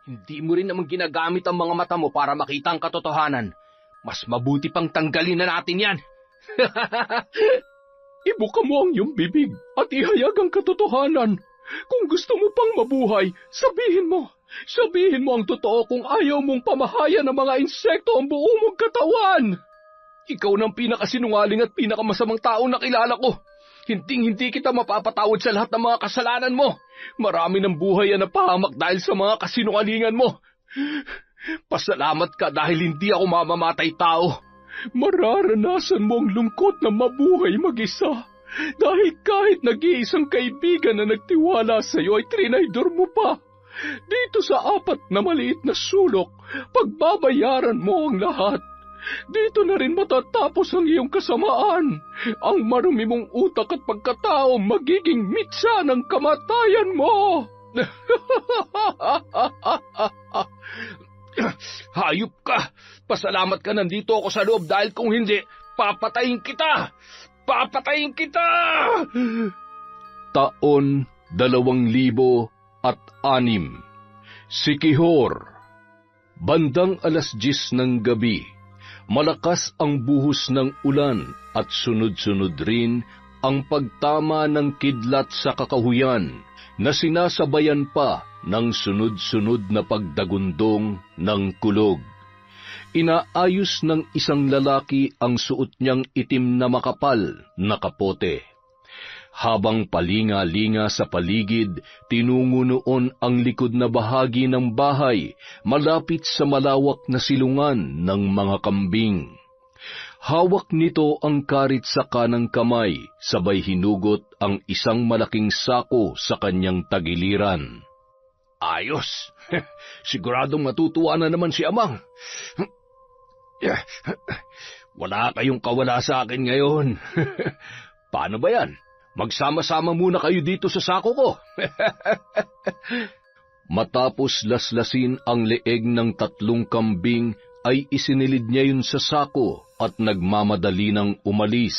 Hindi mo rin naman ginagamit ang mga mata mo para makita ang katotohanan. Mas mabuti pang tanggalin na natin yan. Ibuka mo ang iyong bibig at ihayag ang katotohanan. Kung gusto mo pang mabuhay, sabihin mo. Sabihin mo ang totoo kung ayaw mong pamahayan ng mga insekto ang buong mong katawan. Ikaw ng pinakasinungaling at pinakamasamang tao na kilala ko. Hinding-hindi kita mapapatawad sa lahat ng mga kasalanan mo. Marami ng buhay ang napahamak dahil sa mga kasinungalingan mo. Pasalamat ka dahil hindi ako mamamatay tao. Mararanasan mo ang lungkot na mabuhay mag-isa. Dahil kahit nag-iisang kaibigan na nagtiwala sa iyo ay trinaydor mo pa. Dito sa 4 na maliit na sulok, pagbabayaran mo ang lahat. Dito na rin matatapos ang iyong kasamaan. Ang marumi mong utak at pagkatao magiging mitsa ng kamatayan mo. Hayop ka! Pasalamat ka nandito ako sa loob dahil kung hindi, papatayin kita! Papatayin kita! Taon 2006. Siquijor. Bandang 10:00 ng gabi, malakas ang buhos ng ulan at sunod-sunod rin ang pagtama ng kidlat sa kakahuyan na sinasabayan pa ng sunod-sunod na pagdagundong ng kulog. Inaayos ng isang lalaki ang suot niyang itim na makapal na kapote. Habang palinga-linga sa paligid, tinungo noon ang likod na bahagi ng bahay, malapit sa malawak na silungan ng mga kambing. Hawak nito ang karit sa kanang kamay, sabay hinugot ang isang malaking sako sa kanyang tagiliran. Ayos! Siguradong matutuwa na naman si Amang. Wala kayong kawala sa akin ngayon. Paano ba yan? Magsama-sama muna kayo dito sa sako ko. Matapos laslasin ang leeg ng 3 kambing, ay isinilid niya yun sa sako at nagmamadali ng umalis.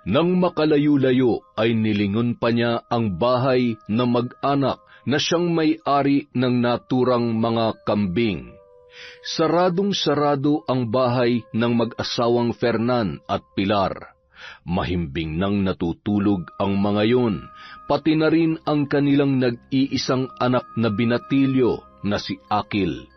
Nang makalayo-layo ay nilingon pa niya ang bahay na mag-anak na siyang may-ari ng naturang mga kambing. Saradong-sarado ang bahay ng mag-asawang Fernan at Pilar. Mahimbing nang natutulog ang mga yon, pati na rin ang kanilang nag-iisang anak na binatilyo na si Akil.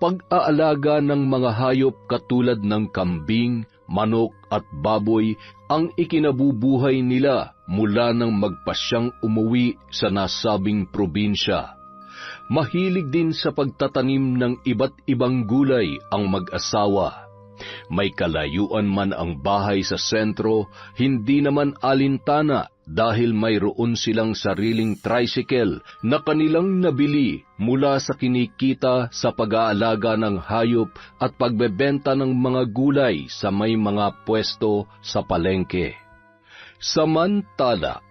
Pag-aalaga ng mga hayop katulad ng kambing, manok at baboy ang ikinabubuhay nila mula nang magpasyang umuwi sa nasabing probinsya. Mahilig din sa pagtatanim ng iba't ibang gulay ang mag-asawa. May kalayuan man ang bahay sa sentro, hindi naman alintana dahil mayroon silang sariling tricycle na kanilang nabili mula sa kinikita sa pag-aalaga ng hayop at pagbebenta ng mga gulay sa may mga pwesto sa palengke. Samantala,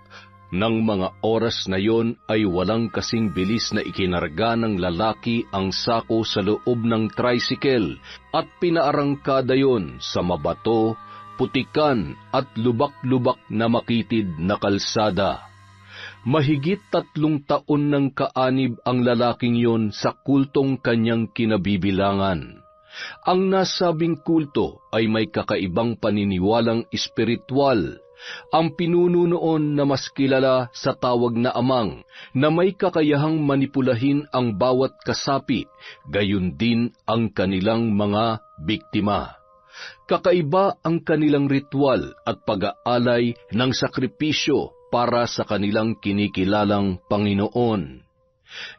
nang mga oras na yon ay walang kasing bilis na ikinarga ng lalaki ang sako sa loob ng tricycle at pinaarangkada yon sa mabato, putikan at lubak-lubak na makitid na kalsada. Mahigit 3 taon ng kaanib ang lalaking yon sa kultong kanyang kinabibilangan. Ang nasabing kulto ay may kakaibang paniniwalang espiritual. Ang pinuno noon na mas kilala sa tawag na Amang, na may kakayahang manipulahin ang bawat kasapi, gayon din ang kanilang mga biktima. Kakaiba ang kanilang ritual at pag-aalay ng sakripisyo para sa kanilang kinikilalang Panginoon.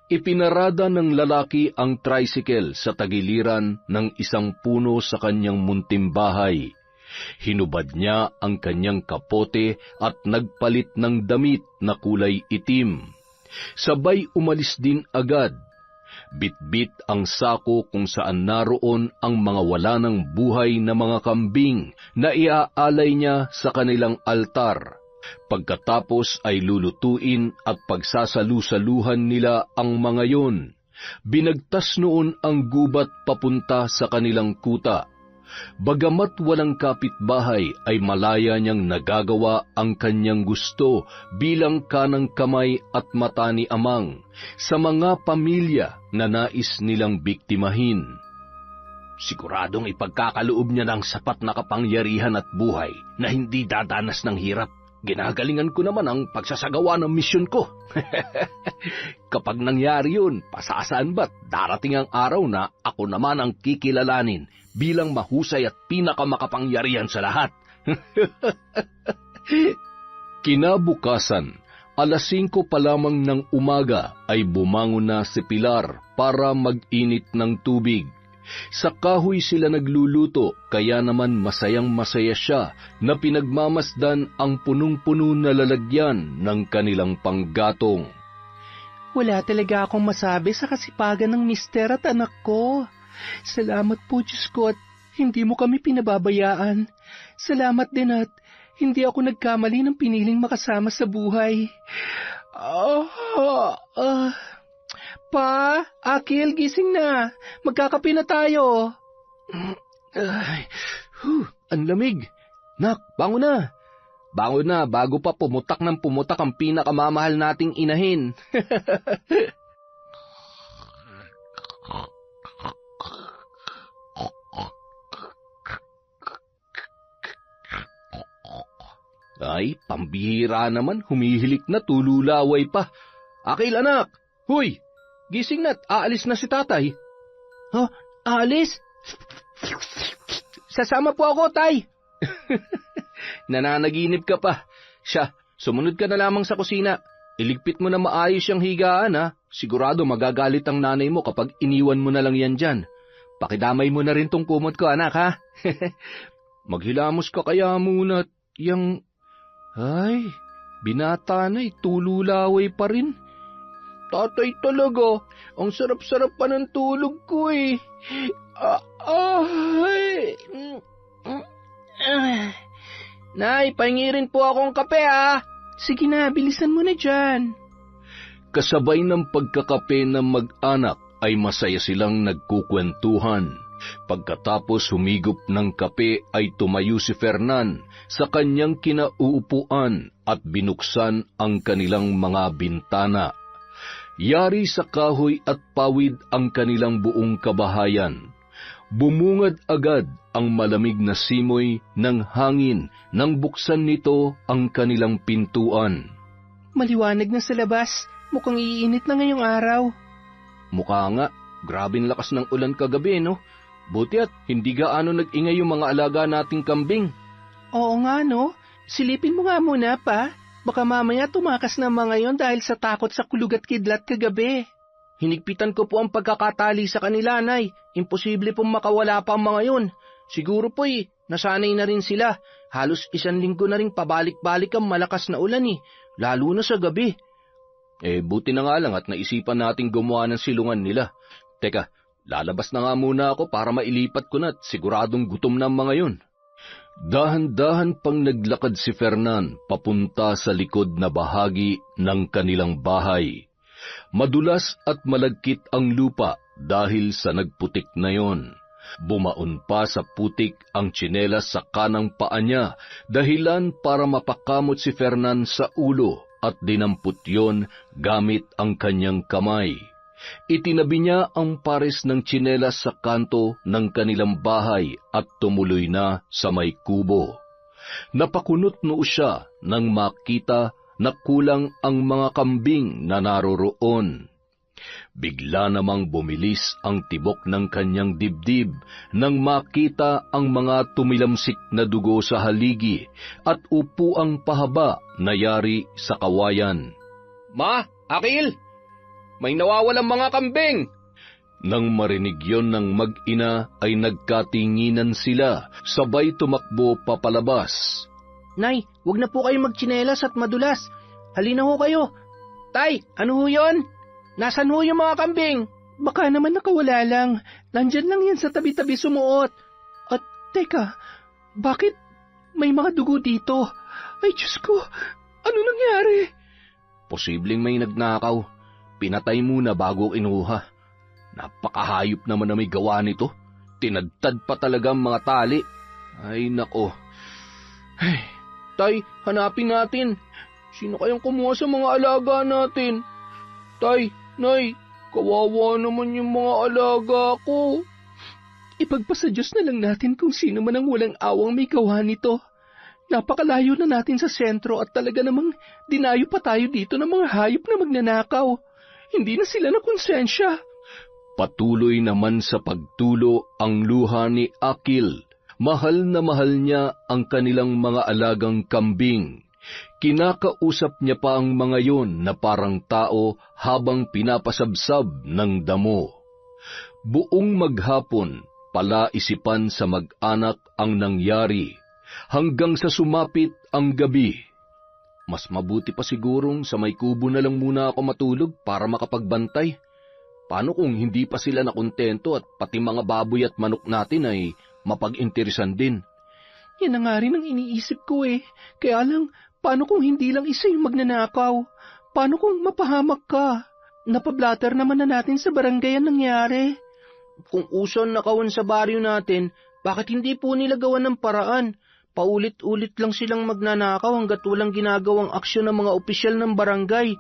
Ipinarada ng lalaki ang tricycle sa tagiliran ng isang puno sa kanyang munting bahay. Hinubad niya ang kanyang kapote at nagpalit ng damit na kulay itim. Sabay umalis din agad. Bitbit ang sako kung saan naroon ang mga wala ng buhay na mga kambing na iaalay niya sa kanilang altar. Pagkatapos ay lulutuin at pagsasalu-saluhan nila ang mga yon. Binagtas noon ang gubat papunta sa kanilang kuta. Bagamat walang kapitbahay ay malaya niyang nagagawa ang kanyang gusto bilang kanang kamay at mata ni Amang sa mga pamilya na nais nilang biktimahin. Siguradong ipagkakaloob niya ng sapat na kapangyarihan at buhay na hindi dadanas ng hirap. Ginagalingan ko naman ang pagsasagawa ng misyon ko. Kapag nangyari yun, pasasaan ba't darating ang araw na ako naman ang kikilalanin bilang mahusay at pinakamakapangyarihan sa lahat. Kinabukasan, 5:00 pa lamang ng umaga ay bumangon na si Pilar para mag-init ng tubig. Sa kahoy sila nagluluto, kaya naman masayang-masaya siya na pinagmamasdan ang punong-puno na lalagyan ng kanilang panggatong. Wala talaga akong masabi sa kasipagan ng mister at anak ko. Salamat po, Diyos ko, at hindi mo kami pinababayaan. Salamat din at hindi ako nagkamali ng piniling makasama sa buhay. Pa, Akil, gising na. Magkakape na tayo. Ang lamig. Nak, bangon na. Bangon na bago pa pumutak ng pumutak ang pinakamamahal nating inahin. Ay, pambihira naman, humihilik na, tululaway pa. Akil, anak! Huy! Gising na't, aalis na si tatay. Aalis? Sasama po ako, tay. Nananaginip ka pa. Siya, sumunod ka na lamang sa kusina. Iligpit mo na maayos yung higaan, ha? Sigurado magagalit ang nanay mo kapag iniwan mo na lang yan dyan. Pakidamay mo na rin tong kumot ko, anak, ha? Maghilamos ka kaya muna at yung... Ay, binata na, tululaway pa rin. Tatay talaga, ang sarap-sarap pa ng tulog ko eh. Nay, pahingirin po akong kape ah. Sige na, bilisan mo na dyan. Kasabay ng pagkakape ng mag-anak ay masaya silang nagkukwentuhan. Pagkatapos humigop ng kape ay tumayo si Fernan sa kanyang kinauupuan at binuksan ang kanilang mga bintana. Yari sa kahoy at pawid ang kanilang buong kabahayan. Bumungad agad ang malamig na simoy ng hangin nang buksan nito ang kanilang pintuan. Maliwanag na sa labas. Mukhang iinit na ngayong araw. Mukha nga, grabing lakas ng ulan kagabi, no? Buti at hindi gaano nag-ingay yung mga alaga nating kambing. Oo nga, no? Silipin mo nga muna, pa. Baka mamaya tumakas na mga yon dahil sa takot sa kulug at kidlat kagabi. Hinigpitan ko po ang pagkakatali sa kanila, Nay. Imposible pong makawala pa ang mga yon. Siguro po nasanay na rin sila. Halos 1 linggo na rin pabalik-balik ang malakas na ulan lalo na sa gabi. Buti na nga lang at naisipan nating gumawa ng silungan nila. Teka, lalabas na nga muna ako para mailipat ko na at siguradong gutom na ang mga yon. Dahan-dahan pang naglakad si Fernan papunta sa likod na bahagi ng kanilang bahay. Madulas at malagkit ang lupa dahil sa nagputik na yon. Bumaon pa sa putik ang tsinelas sa kanang paa niya, dahilan para mapakamot si Fernan sa ulo at dinampot yon gamit ang kanyang kamay. Itinabi niya ang pares ng tsinelas sa kanto ng kanilang bahay at tumuloy na sa may kubo. Napakunot noo siya nang makita na kulang ang mga kambing na naroroon. Bigla namang bumilis ang tibok ng kanyang dibdib nang makita ang mga tumilamsik na dugo sa haligi at upuang pahaba na yari sa kawayan. Ma, Akil! May nawawalang mga kambing! Nang marinig yon ng mag-ina ay nagkatinginan sila, sabay tumakbo papalabas. Nay, wag na po kayo magtsinelas at madulas. Halina ho kayo. Tay, ano ho yon? Nasaan ho yung mga kambing? Baka naman nakawala lang. Nandyan lang yan sa tabi-tabi sumuot. At teka, bakit may mga dugo dito? Ay Diyos ko, ano nangyari? Posibleng may nagnakaw. Pinatay muna bago inuha. Napakahayop naman na may gawa nito. tinadtad pa talaga ang mga tali. Ay nako. Ay, Tay, hanapin natin. Sino kayang kumuha sa mga alaga natin? Tay, Nay, kawawa naman yung mga alaga ko. Ipagpasa Diyos na lang natin kung sino man ang walang awang may gawa nito. Napakalayo na natin sa sentro at talaga namang dinayo pa tayo dito ng mga hayop na magnanakaw. Hindi na sila na konsensya. Patuloy naman sa pagtulo ang luha ni Akil. Mahal na mahal niya ang kanilang mga alagang kambing. Kinakausap niya pa ang mga yon na parang tao habang pinapasabsab ng damo. Buong maghapon, palaisipan sa mag-anak ang nangyari, hanggang sa sumapit ang gabi. Mas mabuti pa sigurong sa may kubo na lang muna ako matulog para makapagbantay. Paano kung hindi pa sila nakontento at pati mga baboy at manok natin ay mapag-interesan din? Yan na nga rin ang iniisip ko eh. Kaya lang, paano kung hindi lang isa yung magnanakaw? Paano kung mapahamak ka? Napablatter naman na natin sa barangay ang nangyari. Kung uso ang nakawan sa baryo natin, bakit hindi po nila gawan ng paraan? Paulit-ulit lang silang magnanakaw hanggat walang ginagawang aksyon ng mga opisyal ng barangay.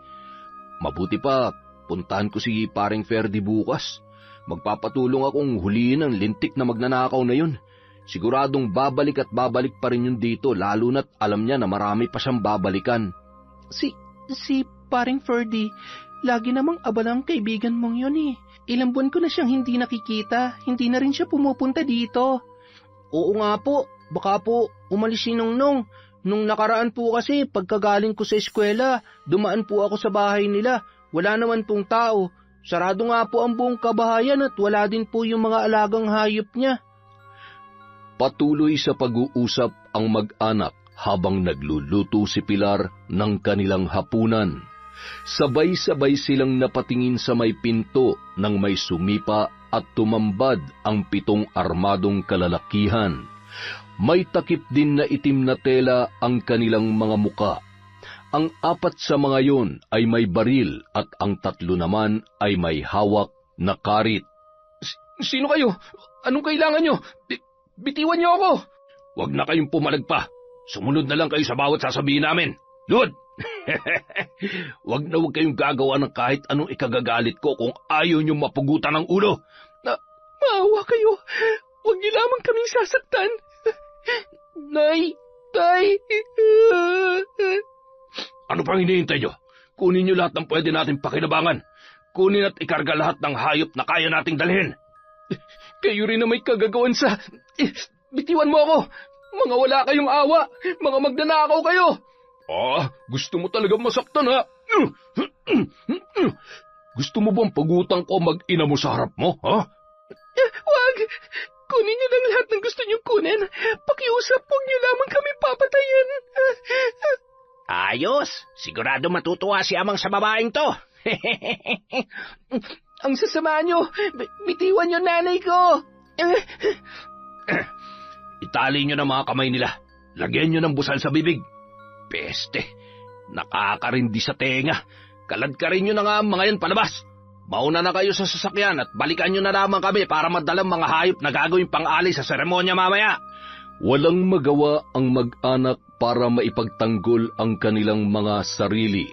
Mabuti pa, puntahan ko si paring Ferdy bukas. Magpapatulong akong huliin ang lintik na magnanakaw na yun. Siguradong babalik at babalik pa rin yun dito, lalo na't alam niya na marami pa siyang babalikan. Si paring Ferdy, lagi namang abala ang kaibigan mong yun eh. Ilang buwan ko na siyang hindi nakikita, hindi na rin siya pumupunta dito. Oo nga po, baka po umalis si Nongnong. Nung nakaraan po kasi, pagkagaling ko sa eskwela, dumaan po ako sa bahay nila. Wala naman pong tao. Sarado nga po ang buong kabahayan at wala din po yung mga alagang hayop niya. Patuloy sa pag-uusap ang mag-anak habang nagluluto si Pilar ng kanilang hapunan. Sabay-sabay silang napatingin sa may pinto nang may sumipa at tumambad ang 7 armadong kalalakihan. May takip din na itim na tela ang kanilang mga muka. Ang 4 sa mga yon ay may baril at ang 3 naman ay may hawak na karit. Sino kayo? Anong kailangan nyo? Bitiwan nyo ako! Huwag na kayong pumalag pa. Sumunod na lang kayo sa bawat sasabihin namin. Lud! Huwag kayong gagawa ng kahit anong ikagagalit ko kung ayaw nyo mapugutan ng ulo. Maawa kayo. Huwag niyo lamang kaming sasaktan. Nay! Tay! Ano pang hinihintay nyo? Kunin nyo lahat ng pwede natin pakinabangan. Kunin at ikarga lahat ng hayop na kaya nating dalhin. Kayo rin na may kagagawan sa... Bitiwan mo ako! Mga wala kayong awa! Mga magnanakaw kayo! Gusto mo talagang masaktan, ha? Gusto mo bang pagutang ko mag-ina mo sa harap mo, ha? Wag! Kunin niyo lang lahat ng gusto niyong kunin. Pakiusap, huwag niyo lamang kami papatayin. Ayos! Sigurado matutuwa si amang sa babaeng to. Ang sasama niyo! Bitiwan niyo nanay ko! Itali nyo ng mga kamay nila. Lagyan nyo ng busal sa bibig. Peste, nakakarindi sa tenga. Kaladkarin nyo na nga ang mga yan palabas. Mauna na kayo sa sasakyan at balikan nyo na lamang kami para madalang mga hayop na gagawing pang-alay sa seremonya mamaya. Walang magawa ang mag-anak para maipagtanggol ang kanilang mga sarili.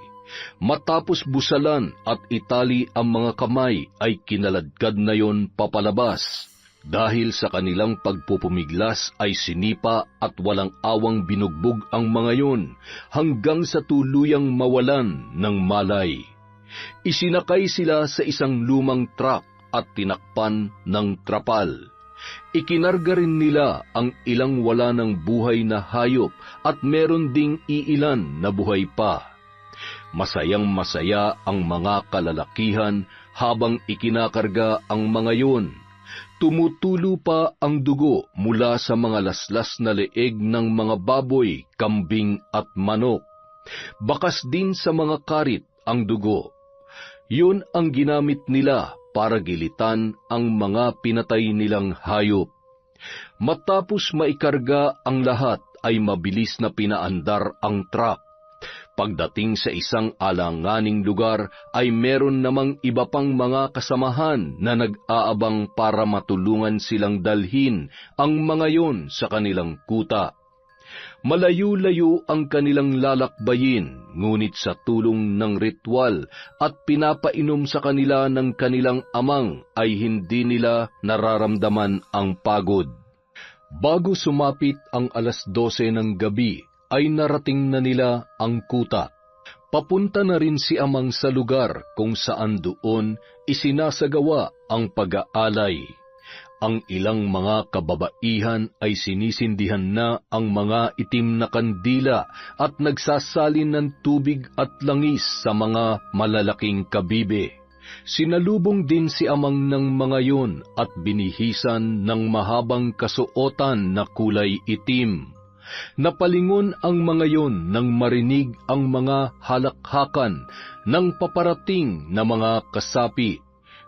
Matapos busalan at itali ang mga kamay ay kinaladkad na yon papalabas. Dahil sa kanilang pagpupumiglas ay sinipa at walang awang binugbog ang mga yon hanggang sa tuluyang mawalan ng malay. Isinakay sila sa isang lumang truck at tinakpan ng trapal. Ikinarga rin nila ang ilang wala ng buhay na hayop at meron ding iilan na buhay pa. Masayang masaya ang mga kalalakihan habang ikinakarga ang mga yon. Tumutulo pa ang dugo mula sa mga laslas na leeg ng mga baboy, kambing at manok. Bakas din sa mga karit ang dugo. Yun ang ginamit nila para gilitan ang mga pinatay nilang hayop. Matapos maikarga ang lahat ay mabilis na pinaandar ang truck. Pagdating sa isang alanganing lugar ay meron namang iba pang mga kasamahan na nag-aabang para matulungan silang dalhin ang mga yon sa kanilang kuta. Malayo-layo ang kanilang lalakbayin, ngunit sa tulong ng ritual at pinapainom sa kanila ng kanilang amang ay hindi nila nararamdaman ang pagod. Bago sumapit ang 12:00 ng gabi, ay narating na nila ang kuta. Papunta na rin si amang sa lugar kung saan doon isinasagawa ang pag-aalay. Ang ilang mga kababaihan ay sinisindihan na ang mga itim na kandila at nagsasalin ng tubig at langis sa mga malalaking kabibe. Sinalubong din si amang ng mga yon at binihisan ng mahabang kasuotan na kulay itim. Napalingon ang mga yon nang marinig ang mga halakhakan ng paparating na mga kasapi.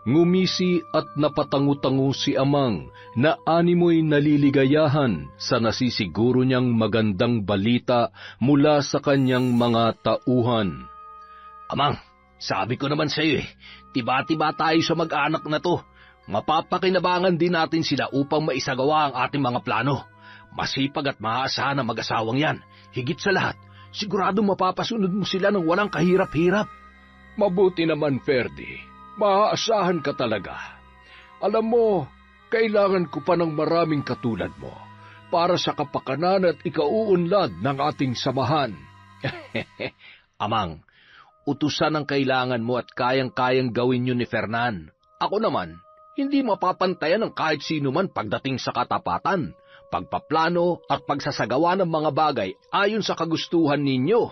Ngumisi at napatangu-tangu si amang na animoy naliligayahan sa nasisiguro niyang magandang balita mula sa kanyang mga tauhan. Amang, sabi ko naman sa iyo tiba-tiba tayo sa mag-anak na to. Mapapakinabangan din natin sila upang maisagawa ang ating mga plano. Masipag at maaasahan ang mag-asawang yan. Higit sa lahat, sigurado mapapasunod mo sila ng walang kahirap-hirap. Mabuti naman, Ferdy. Maaasahan ka talaga. Alam mo, kailangan ko pa ng maraming katulad mo para sa kapakanan at ikauunlad ng ating samahan. Amang, utusan ang kailangan mo at kayang-kayang gawin yun ni Fernan. Ako naman, hindi mapapantayan ng kahit sino man pagdating sa katapatan, pagpaplano at pagsasagawa ng mga bagay ayon sa kagustuhan ninyo.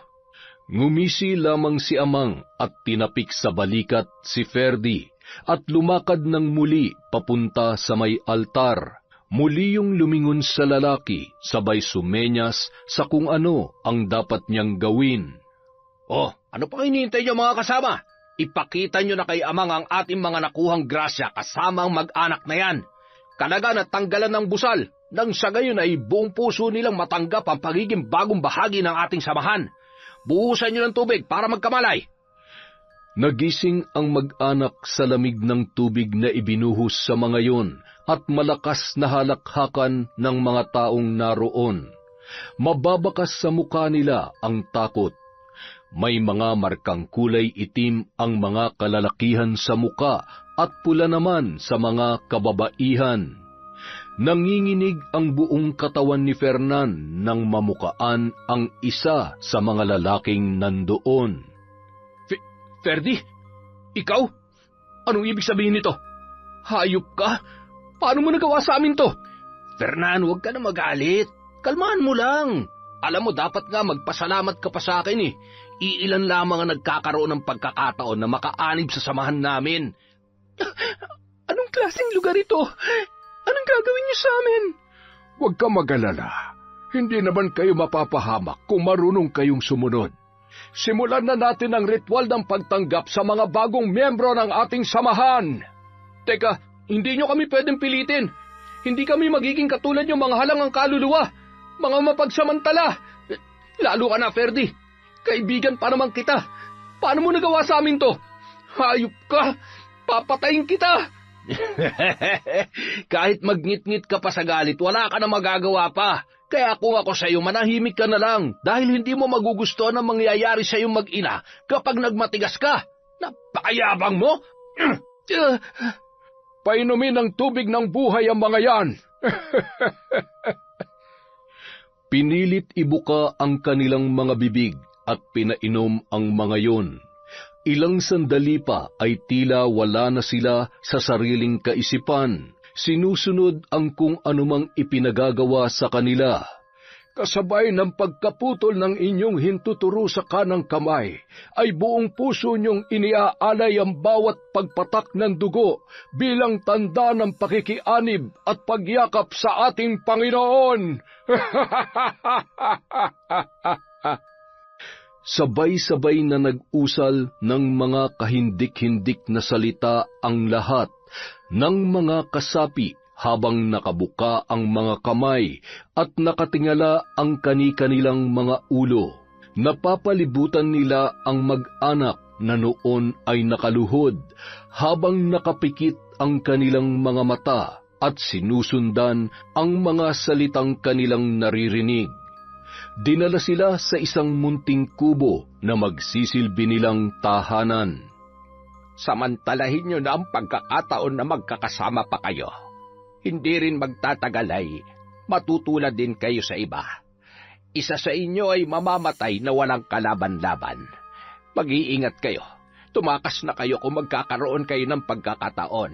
Ngumisi lamang si amang at tinapik sa balikat si Ferdy at lumakad ng muli papunta sa may altar. Muli yung lumingon sa lalaki, sabay sumenyas sa kung ano ang dapat niyang gawin. Oh, ano pang hinihintay niyo mga kasama? Ipakita niyo na kay amang ang ating mga nakuhang grasya kasama ang mag-anak na yan. Kalaga na tanggalan ng busal, nang sa gayon ay buong puso nilang matanggap ang pagiging bagong bahagi ng ating samahan. Buhusan niyo ng tubig para magkamalay. Nagising ang mag-anak sa lamig ng tubig na ibinuhos sa mga yon at malakas na halakhakan ng mga taong naroon. Mababakas sa mukha nila ang takot. May mga markang kulay itim ang mga kalalakihan sa muka at pula naman sa mga kababaihan. Nanginginig ang buong katawan ni Fernan nang mamukaan ang isa sa mga lalaking nandoon. Ferdy, ikaw? Anong ibig sabihin nito? Hayop ka? Paano mo nagawa sa amin to? Fernan, huwag ka na magalit. Kalmahan mo lang. Alam mo, dapat nga magpasalamat ka pa sa akin eh. Iilan lamang ang nagkakaroon ng pagkakataon na makaanib sa samahan namin. Anong klaseng lugar ito? Anong gagawin niyo sa amin? Huwag ka mag-alala. Hindi naman kayo mapapahamak kung marunong kayong sumunod. Simulan na natin ang ritual ng pagtanggap sa mga bagong miyembro ng ating samahan. Teka, hindi nyo kami pwedeng pilitin. Hindi kami magiging katulad yung mga halangang kaluluwa, mga mapagsamantala. Lalo ka na, Ferdy. Kaibigan pa naman kita. Paano mo nagawa sa amin to? Hayop ka! Papatayin kita! Kahit magngit-ngit ka pa sa galit, wala ka na magagawa pa. Kaya kung ako sa iyo, manahimik ka na lang dahil hindi mo magugustuhan ang mangyayari sa iyong mag-ina kapag nagmatigas ka. Napakayabang mo! Painumin ng tubig ng buhay ang mga yan. Pinilit ibuka ang kanilang mga bibig at pinainom ang mga yon. Ilang sandali pa ay tila wala na sila sa sariling kaisipan. Sinusunod ang kung anumang ipinagagawa sa kanila. Kasabay ng pagkaputol ng inyong hintuturo sa kanang kamay, ay buong puso niyong iniaalay ang bawat pagpatak ng dugo bilang tanda ng pakikianib at pagyakap sa ating Panginoon. Sabay-sabay na nag-usal ng mga kahindik-hindik na salita ang lahat ng mga kasapi habang nakabuka ang mga kamay at nakatingala ang kani-kanilang mga ulo. Napapalibutan nila ang mag-anak na noon ay nakaluhod habang nakapikit ang kanilang mga mata at sinusundan ang mga salitang kanilang naririnig. Dinala sila sa isang munting kubo na magsisilbi nilang tahanan. Samantalahin nyo na ang pagkakataon na magkakasama pa kayo. Hindi rin magtatagal ay matutulad din kayo sa iba. Isa sa inyo ay mamamatay na walang kalaban-laban. Mag-iingat kayo. Tumakas na kayo kung magkakaroon kayo ng pagkakataon.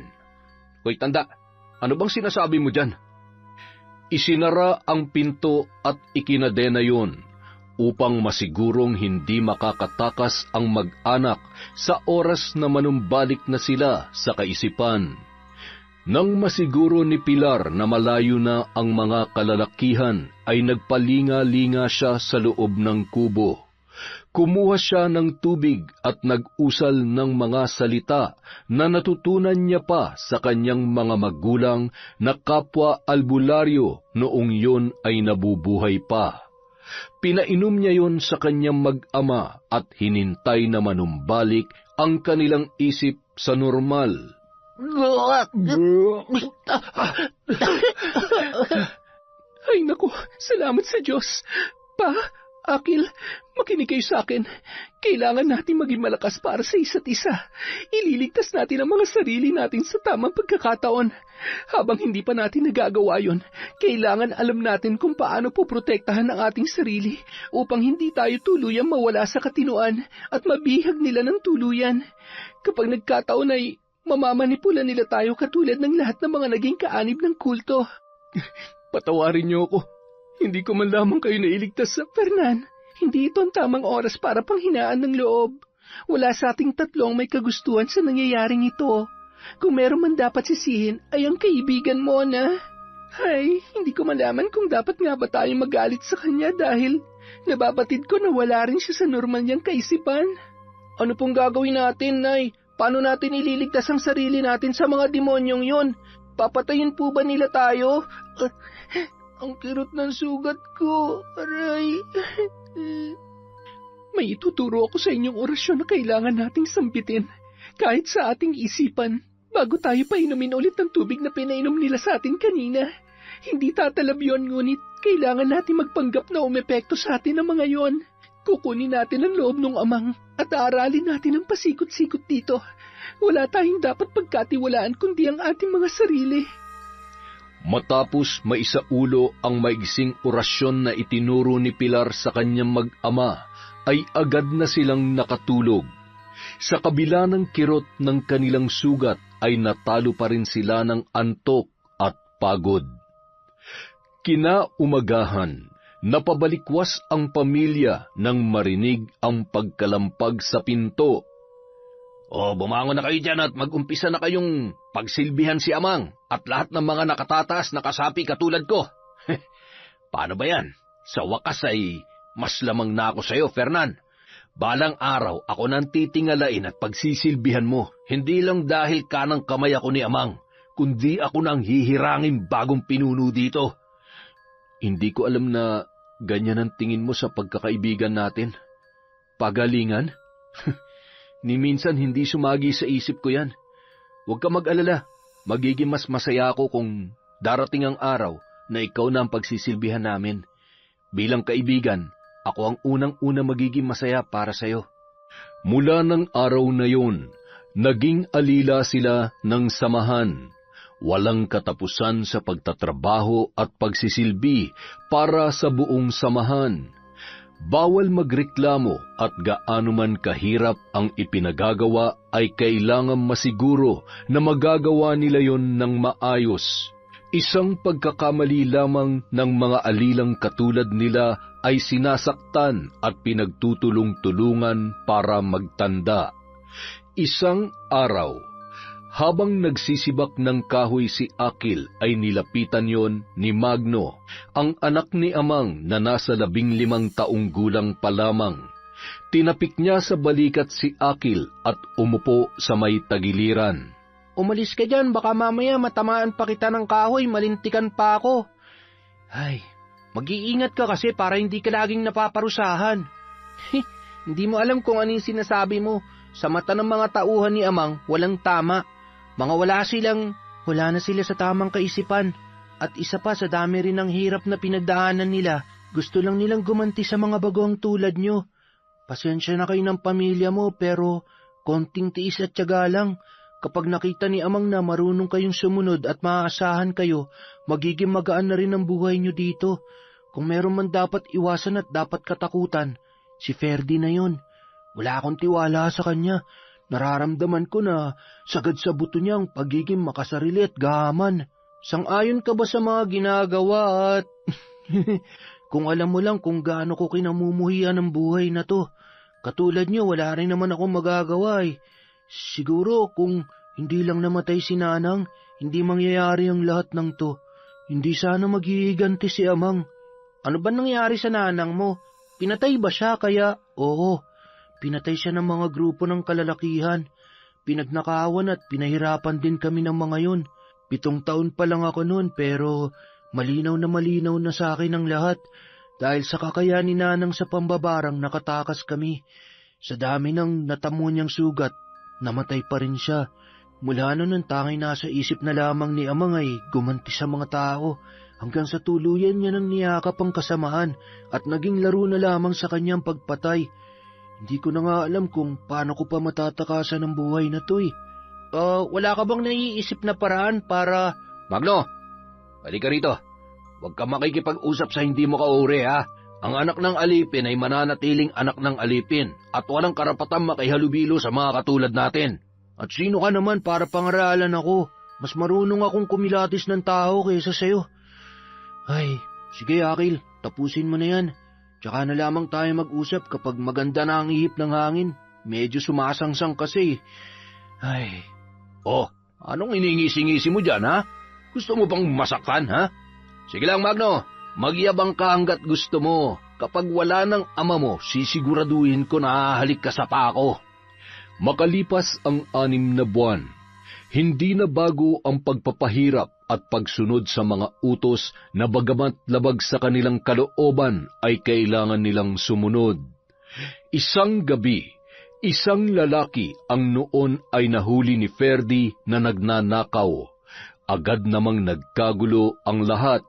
Hoy tanda, ano bang sinasabi mo dyan? Isinara ang pinto at ikinadena yun upang masigurong hindi makakatakas ang mag-anak sa oras na manumbalik na sila sa kaisipan. Nang masiguro ni Pilar na malayo na ang mga kalalakihan, ay nagpalinga-linga siya sa loob ng kubo. Kumuha siya ng tubig at nag-usal ng mga salita na natutunan niya pa sa kanyang mga magulang na kapwa albularyo noong yun ay nabubuhay pa. Pinainom niya yon sa kanyang mag-ama at hinintay na manumbalik ang kanilang isip sa normal. Ay naku, salamat sa Diyos. Pa, Akil, makinig kayo sa akin. Kailangan natin maging malakas para sa isa't isa. Ililigtas natin ang mga sarili natin sa tamang pagkakataon. Habang hindi pa natin nagagawa yon, kailangan alam natin kung paano poprotektahan ang ating sarili upang hindi tayo tuluyang mawala sa katinuan at mabihag nila ng tuluyan. Kapag nagkataon ay mamamanipula nila tayo katulad ng lahat ng mga naging kaanib ng kulto. Patawarin niyo ako. Hindi ko man lamang kayo nailigtas sa Fernan, hindi ito ang tamang oras para panghinaan ng loob. Wala sa ating tatlong may kagustuhan sa nangyayaring ito. Kung meron man dapat sisihin, ay ang kaibigan mo na. Ay, hindi ko malaman kung dapat nga ba tayong magalit sa kanya dahil nababatid ko na wala rin siya sa normal niyang kaisipan. Ano pong gagawin natin, Nay? Paano natin ililigtas ang sarili natin sa mga demonyong yun? Papatayin po ba nila tayo? Ang kirot ng sugat ko, aray. May ituturo ako sa inyong orasyon na kailangan nating sambitin, kahit sa ating isipan, bago tayo painumin ulit ng tubig na pinainom nila sa atin kanina. Hindi tatalab yun, ngunit kailangan natin magpanggap na umepekto sa atin ang mga yon. Kukunin natin ang loob ng amang at aaralin natin ang pasikot-sikot dito. Wala tayong dapat pagkatiwalaan kundi ang ating mga sarili. Matapos maisaulo ang maigsing orasyon na itinuro ni Pilar sa kanyang mag-ama, ay agad na silang nakatulog. Sa kabila ng kirot ng kanilang sugat, ay natalo pa rin sila ng antok at pagod. Kinaumagahan, napabalikwas ang pamilya nang marinig ang pagkalampag sa pinto. Bumangon na kayo dyan at mag-umpisa na kayong pagsilbihan si Amang at lahat ng mga nakatataas na kasapi katulad ko. Paano ba yan? Sa wakas ay mas lamang na ako sa'yo, Fernan. Balang araw ako nang titingalain at pagsisilbihan mo, hindi lang dahil kanang kamay ako ni Amang, kundi ako nang hihirangin bagong pinuno dito. Hindi ko alam na ganyan ang tingin mo sa pagkakaibigan natin. Pagalingan? Ni minsan hindi sumagi sa isip ko yan. Huwag ka mag-alala, magiging mas masaya ako kung darating ang araw na ikaw na ang pagsisilbihan namin. Bilang kaibigan, ako ang unang-una magiging masaya para sa'yo. Mula ng araw na yun, naging alila sila ng samahan. Walang katapusan sa pagtatrabaho at pagsisilbi para sa buong samahan. Bawal magreklamo at gaano man kahirap ang ipinagagawa ay kailangan masiguro na magagawa nila yon ng maayos. Isang pagkakamali lamang ng mga alilang katulad nila ay sinasaktan at pinagtutulong-tulungan para magtanda. Isang araw, habang nagsisibak ng kahoy si Akil ay nilapitan yon ni Magno, ang anak ni Amang na nasa 15 taong gulang pa lamang. Tinapik niya sa balikat si Akil at umupo sa may tagiliran. Umalis ka dyan, baka mamaya matamaan pa kita ng kahoy, malintikan pa ako. Ay, mag-iingat ka kasi para hindi ka laging napaparusahan. Hindi mo alam kung anong sinasabi mo. Sa mata ng mga tauhan ni Amang, walang tama. Wala na sila sa tamang kaisipan. At isa pa, sa dami rin ng hirap na pinagdaanan nila, gusto lang nilang gumanti sa mga baguang tulad nyo. Pasensya na kayo ng pamilya mo, pero konting tiis at tiyaga lang. Kapag nakita ni Amang na marunong kayong sumunod at maaasahan kayo, magiging magaan na rin ang buhay nyo dito. Kung meron man dapat iwasan at dapat katakutan, si Ferdy na yun. Wala akong tiwala sa kanya. Nararamdaman ko na sagad sa buto niya ang pagiging makasarili at gahaman. Sang-ayon ka ba sa mga ginagawa at... Kung alam mo lang kung gaano ko kinamumuhian ang buhay na to. Katulad niyo, wala rin naman akong magagawa eh. Siguro kung hindi lang namatay si Nanang, hindi mangyayari ang lahat ng to. Hindi sana maghihiganti si Amang. Ano ba nangyari sa nanang mo? Pinatay ba siya kaya? Oo. Pinatay siya ng mga grupo ng kalalakihan. Pinagnakawan at pinahirapan din kami ng mga yun. 7 taon pa lang ako noon pero malinaw na sa akin ang lahat. Dahil sa kakayahan ni Nanang sa pambabarang nakatakas kami. Sa dami ng natamo niyang sugat, namatay pa rin siya. Mula noon ang tanging nasa isip na lamang ni Amang ay gumanti sa mga tao. Hanggang sa tuluyan niya ng niyakap ang kasamaan at naging laro na lamang sa kanyang pagpatay. Hindi ko na nga alam kung paano ko pa matatakasan ang buhay na to eh. Wala ka bang naiisip na paraan para... Magno, balik ka rito. Huwag ka makikipag-usap sa hindi mo kauri, ha? Ang anak ng alipin ay mananatiling anak ng alipin at walang karapatang makihalubilo sa mga katulad natin. At sino ka naman para pangaralan ako? Mas marunong akong kumilatis ng tao kaysa sa'yo. Ay, sige Akil, tapusin mo na yan. Tsaka na lamang tayo mag-usap kapag maganda na ang ihip ng hangin. Medyo sumasangsang kasi. Ay. Oh, anong iningisi-ngisi mo dyan, ha? Gusto mo bang masaktan, ha? Sige lang, Magno. Magyabang ka hanggat gusto mo. Kapag wala ng ama mo, sisiguraduhin ko na hahalik ka sa pako. Makalipas ang 6 na buwan, hindi na bago ang pagpapahirap at pagsunod sa mga utos na bagamat labag sa kanilang kalooban ay kailangan nilang sumunod. Isang gabi, isang lalaki ang noon ay nahuli ni Ferdy na nagnanakaw. Agad namang nagkagulo ang lahat.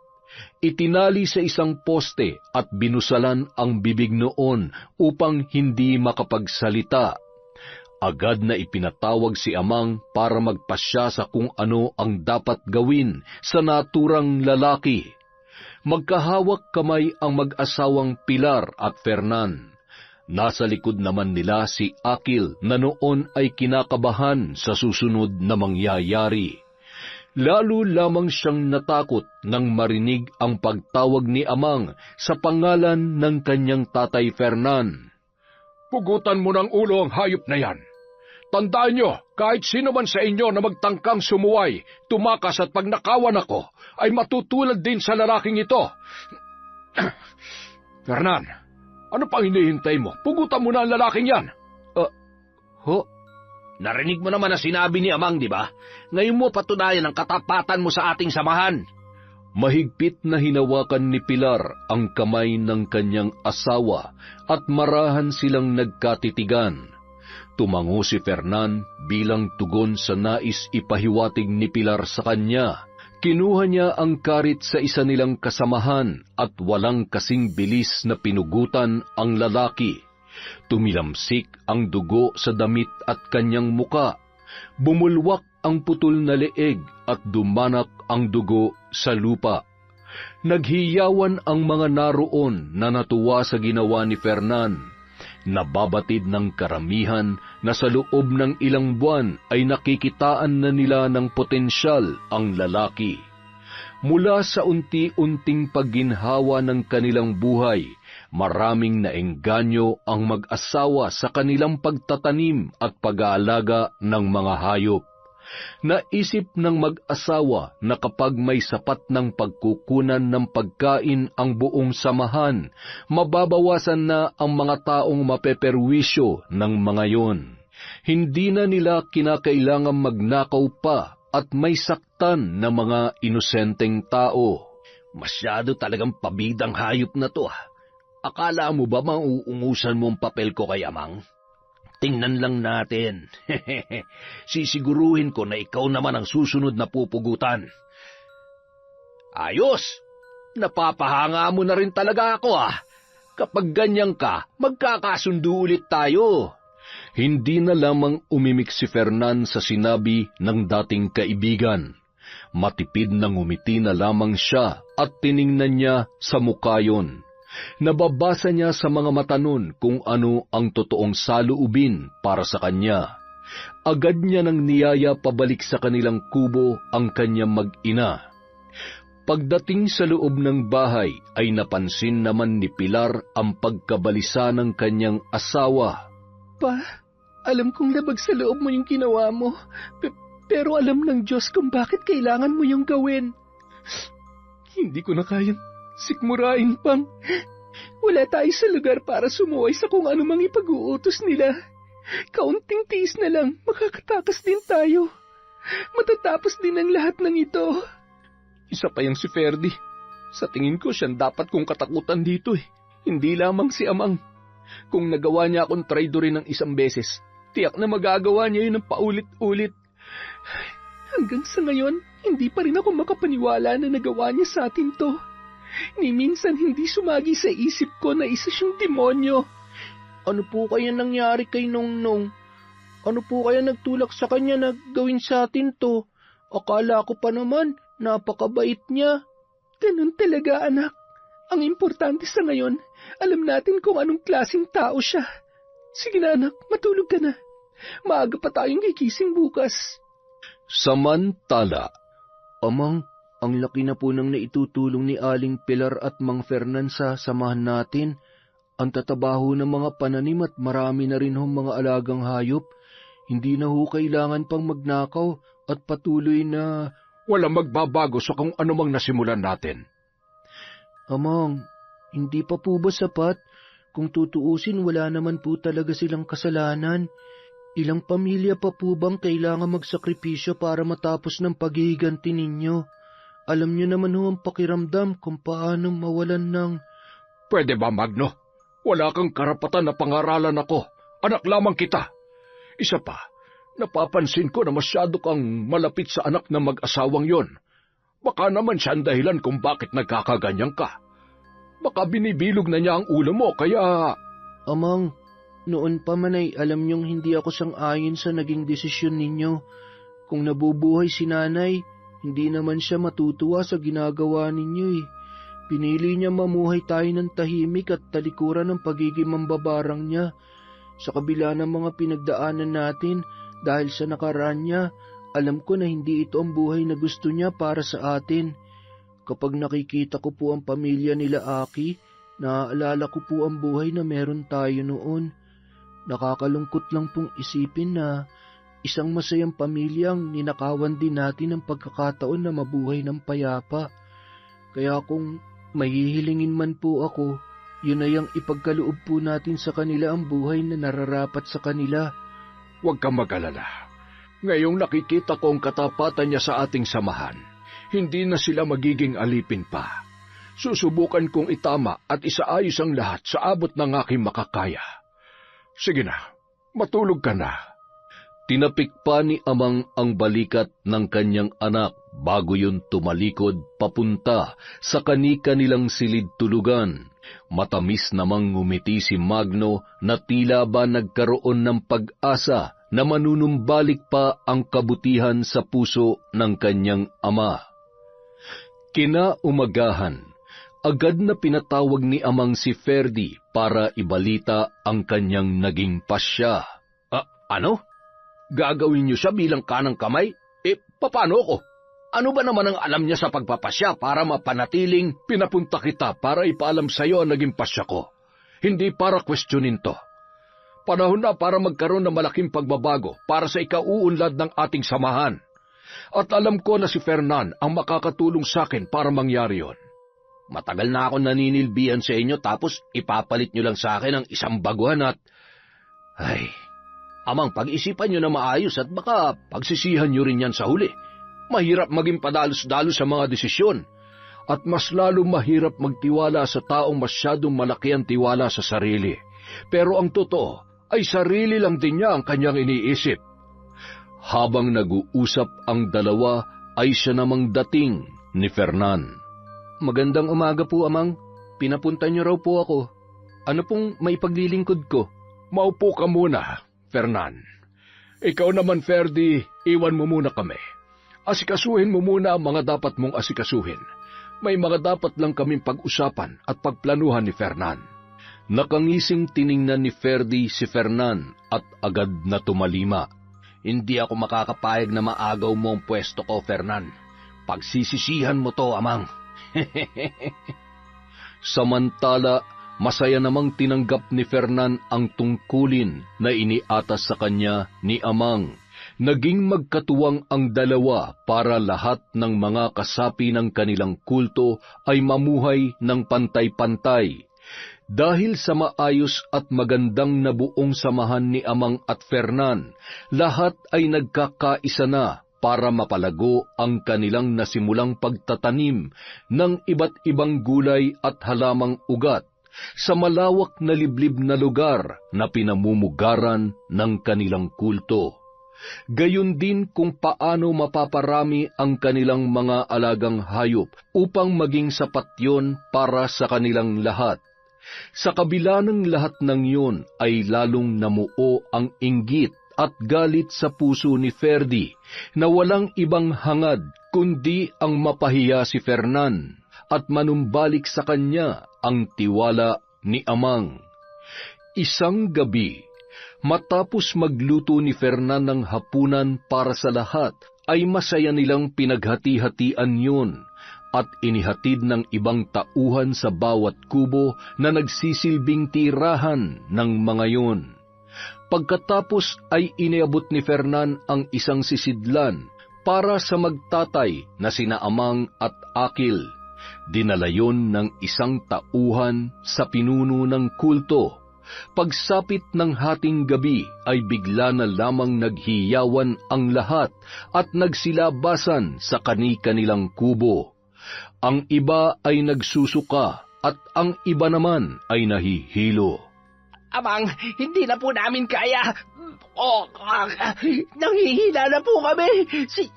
Itinali sa isang poste at binusalan ang bibig noon upang hindi makapagsalita. Agad na ipinatawag si Amang para magpasya sa kung ano ang dapat gawin sa naturang lalaki. Magkahawak kamay ang mag-asawang Pilar at Fernan. Nasa likod naman nila si Akil na noon ay kinakabahan sa susunod na mangyayari. Lalo lamang siyang natakot nang marinig ang pagtawag ni Amang sa pangalan ng kanyang tatay Fernan. Pugutan mo ng ulo ang hayop na yan. Tandaan nyo, kahit sino man sa inyo na magtangkang sumuway, tumakas at pagnakawan ako, ay matutulad din sa lalaking ito. Fernan, ano pang hinihintay mo? Pugutan mo na ang lalaking yan. Narinig mo naman na sinabi ni Amang, di ba? Ngayon mo patunayan ang katapatan mo sa ating samahan. Mahigpit na hinawakan ni Pilar ang kamay ng kanyang asawa at marahan silang nagkatitigan. Tumango si Fernan bilang tugon sa nais ipahiwatig ni Pilar sa kanya. Kinuha niya ang karit sa isa nilang kasamahan at walang kasing bilis na pinugutan ang lalaki. Tumilamsik ang dugo sa damit at kanyang muka. Bumulwak ang putol na leeg at dumanak ang dugo sa lupa. Naghiyawan ang mga naroon na natuwa sa ginawa ni Fernan. Nababatid ng karamihan na sa loob ng ilang buwan ay nakikitaan na nila ng potensyal ang lalaki. Mula sa unti-unting pagginhawa ng kanilang buhay, maraming naengganyo ang mag-asawa sa kanilang pagtatanim at pag-aalaga ng mga hayop. Naisip ng mag-asawa na kapag may sapat ng pagkukunan ng pagkain ang buong samahan, mababawasan na ang mga taong mapeperwisyo ng mga yon. Hindi na nila kinakailangang magnakaw pa at may saktan na mga inosenteng tao. Masyado talagang pabidang hayop na to. Akala mo ba mauungusan mo ang papel ko kay Amang? Tingnan lang natin. Sisiguruhin ko na ikaw naman ang susunod na pupugutan. Ayos! Napapahanga mo na rin talaga ako Kapag ganyan ka, magkakasundo ulit tayo. Hindi na lamang umimik si Fernan sa sinabi ng dating kaibigan. Matipid na ngumiti na lamang siya at tiningnan niya sa mukha yon. Nababasa niya sa mga mata nun kung ano ang totoong saloobin para sa kanya. Agad niya nang niyaya pabalik sa kanilang kubo ang kanyang mag-ina. Pagdating sa loob ng bahay ay napansin naman ni Pilar ang pagkabalisa ng kanyang asawa. Pa, alam kong labag sa loob mo yung ginawa mo, pero alam ng Diyos kung bakit kailangan mo yung gawin. Hindi ko na kayang sikmurain pang. Wala tayo sa lugar para sumuway sa kung anumang ipag-uutos nila. Kaunting tiis na lang, makakatakas din tayo. Matatapos din ang lahat ng ito. Isa pa yung si Ferdy. Sa tingin ko siyang dapat kong katakutan dito Hindi lamang si Amang. Kung nagawa niya akong traidorin ng isang beses, tiyak na magagawa niya yun ng paulit-ulit. Hanggang sa ngayon, hindi pa rin ako makapaniwala na nagawa niya sa atin to. Ni minsan hindi sumagi sa isip ko na isa siyang demonyo. Ano po kaya nangyari kay Nongnong? Ano po kaya nagtulak sa kanya na gawin sa atin to? Akala ko pa naman, napakabait niya. Ganun talaga, anak. Ang importante sa ngayon, alam natin kung anong klaseng tao siya. Sige na, anak, matulog ka na. Maaga pa tayong gigising bukas. Samantala, Amang, ang laki na po ng naitutulong ni Aling Pilar at Mang Fernan sa samahan natin. Ang tatabaho ng mga pananim at marami na rin mga alagang hayop. Hindi na kailangan pang magnakaw at patuloy na... Walang magbabago sa kung anumang nasimulan natin. Amang, hindi pa po ba sapat? Kung tutuusin, wala naman po talaga silang kasalanan. Ilang pamilya pa po bang kailangan magsakripisyo para matapos ng paghihiganti ninyo? Alam niyo naman ang pakiramdam kung paano mawalan ng... Pwede ba, Magno? Wala kang karapatan na pangaralan ako. Anak lamang kita. Isa pa, napapansin ko na masyado kang malapit sa anak na mag-asawang yon. Baka naman siya ang dahilan kung bakit nagkakaganyan ka. Baka binibilog na niya ang ulo mo, kaya... Amang, noon pa man ay alam niyong hindi ako sang-ayon sa naging desisyon ninyo. Kung nabubuhay si nanay, hindi naman siya matutuwa sa ginagawa ninyo Pinili niya mamuhay tayo ng tahimik at talikuran ng pagiging mambabarang niya. Sa kabila ng mga pinagdaanan natin, dahil sa nakaraan niya, alam ko na hindi ito ang buhay na gusto niya para sa atin. Kapag nakikita ko po ang pamilya nila Aki, naaalala ko po ang buhay na meron tayo noon. Nakakalungkot lang pong isipin na isang masayang pamilyang ninakawan din natin ang pagkakataon na mabuhay ng payapa. Kaya kung mahihilingin man po ako, yun ay ang ipagkaloob po natin sa kanila ang buhay na nararapat sa kanila. Huwag kang mag-alala. Ngayong nakikita ko ang katapatan niya sa ating samahan, hindi na sila magiging alipin pa. Susubukan kong itama at isaayos ang lahat sa abot ng aking makakaya. Sige na, matulog ka na. Tinapik pa ni Amang ang balikat ng kanyang anak bago yun tumalikod papunta sa kani-kanilang silid tulugan. Matamis namang ngumiti si Magno na tila ba nagkaroon ng pag-asa na manunumbalik pa ang kabutihan sa puso ng kanyang ama. Kinaumagahan, agad na pinatawag ni Amang si Ferdy para ibalita ang kanyang naging pasya. Ano? Gagawin niyo siya bilang kanang kamay? Paano ko? Ano ba naman ang alam niya sa pagpapasya para mapanatiling pinapunta kita para ipaalam sa iyo ang naging pasya ko? Hindi para questionin to. Panahon na para magkaroon ng malaking pagbabago para sa ikauunlad ng ating samahan. At alam ko na si Fernan ang makakatulong sa akin para mangyari yon. Matagal na ako naninilbihan sa inyo tapos ipapalit nyo lang sa akin ang isang baguhan at... Amang, pag-isipan nyo na maayos at baka pagsisihan nyo rin yan sa huli. Mahirap maging padalos-dalos sa mga desisyon. at mas lalo mahirap magtiwala sa taong masyadong malaki ang tiwala sa sarili. Pero ang totoo ay sarili lang din niya ang kanyang iniisip. Habang nag-uusap ang dalawa ay siya namang dating ni Fernan. Magandang umaga po, Amang. Pinapunta niyo raw po ako. Ano pong maipaglilingkod ko? Maupo ka muna, Fernan. Ikaw naman, Ferdi, iwan mo muna kami. Asikasuhin mo muna ang mga dapat mong asikasuhin. May mga dapat lang kaming pag-usapan at pagplanuhan ni Fernan. Nakangising tiningnan ni Ferdi si Fernan at agad na tumalima. Hindi ako makakapayag na maagaw mo ang pwesto ko, Fernan. Pagsisisihan mo to, Amang. Samantala, masaya namang tinanggap ni Fernan ang tungkulin na iniatas sa kanya ni Amang. Naging magkatuwang ang dalawa para lahat ng mga kasapi ng kanilang kulto ay mamuhay ng pantay-pantay. Dahil sa maayos at magandang nabuong samahan ni Amang at Fernan, lahat ay nagkakaisa na para mapalago ang kanilang nasimulang pagtatanim ng iba't ibang gulay at halamang ugat sa malawak na liblib na lugar na pinamumugaran ng kanilang kulto. Gayon din kung paano mapaparami ang kanilang mga alagang hayop upang maging sapat yon para sa kanilang lahat. Sa kabila ng lahat ng yun ay lalong namuo ang inggit at galit sa puso ni Ferdi na walang ibang hangad kundi ang mapahiya si Fernan at manumbalik sa kanya ang tiwala ni Amang. Isang gabi, matapos magluto ni Fernan ng hapunan para sa lahat, ay masaya nilang pinaghati-hatian yun at inihatid ng ibang tauhan sa bawat kubo na nagsisilbing tirahan ng mga yun. Pagkatapos ay iniabot ni Fernan ang isang sisidlan para sa magtatay na sina Amang at Akil. Dinala yon ng isang tauhan sa pinuno ng kulto. Pagsapit ng hating gabi ay bigla na lamang naghiyawan ang lahat at nagsilabasan sa kani-kanilang kubo. Ang iba ay nagsusuka at ang iba naman ay nahihilo. Amang, hindi na po namin kaya. Nanghihila na po kami.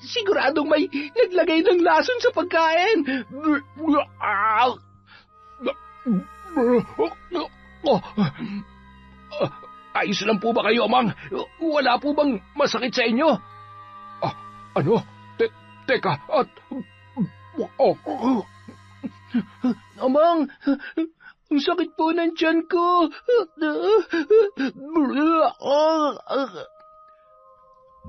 Siguradong may naglagay ng lason sa pagkain. Ayos lang po ba kayo, Amang? Wala po bang masakit sa inyo? Ano? Teka, at... Amang, ang sakit po ng tiyan ko.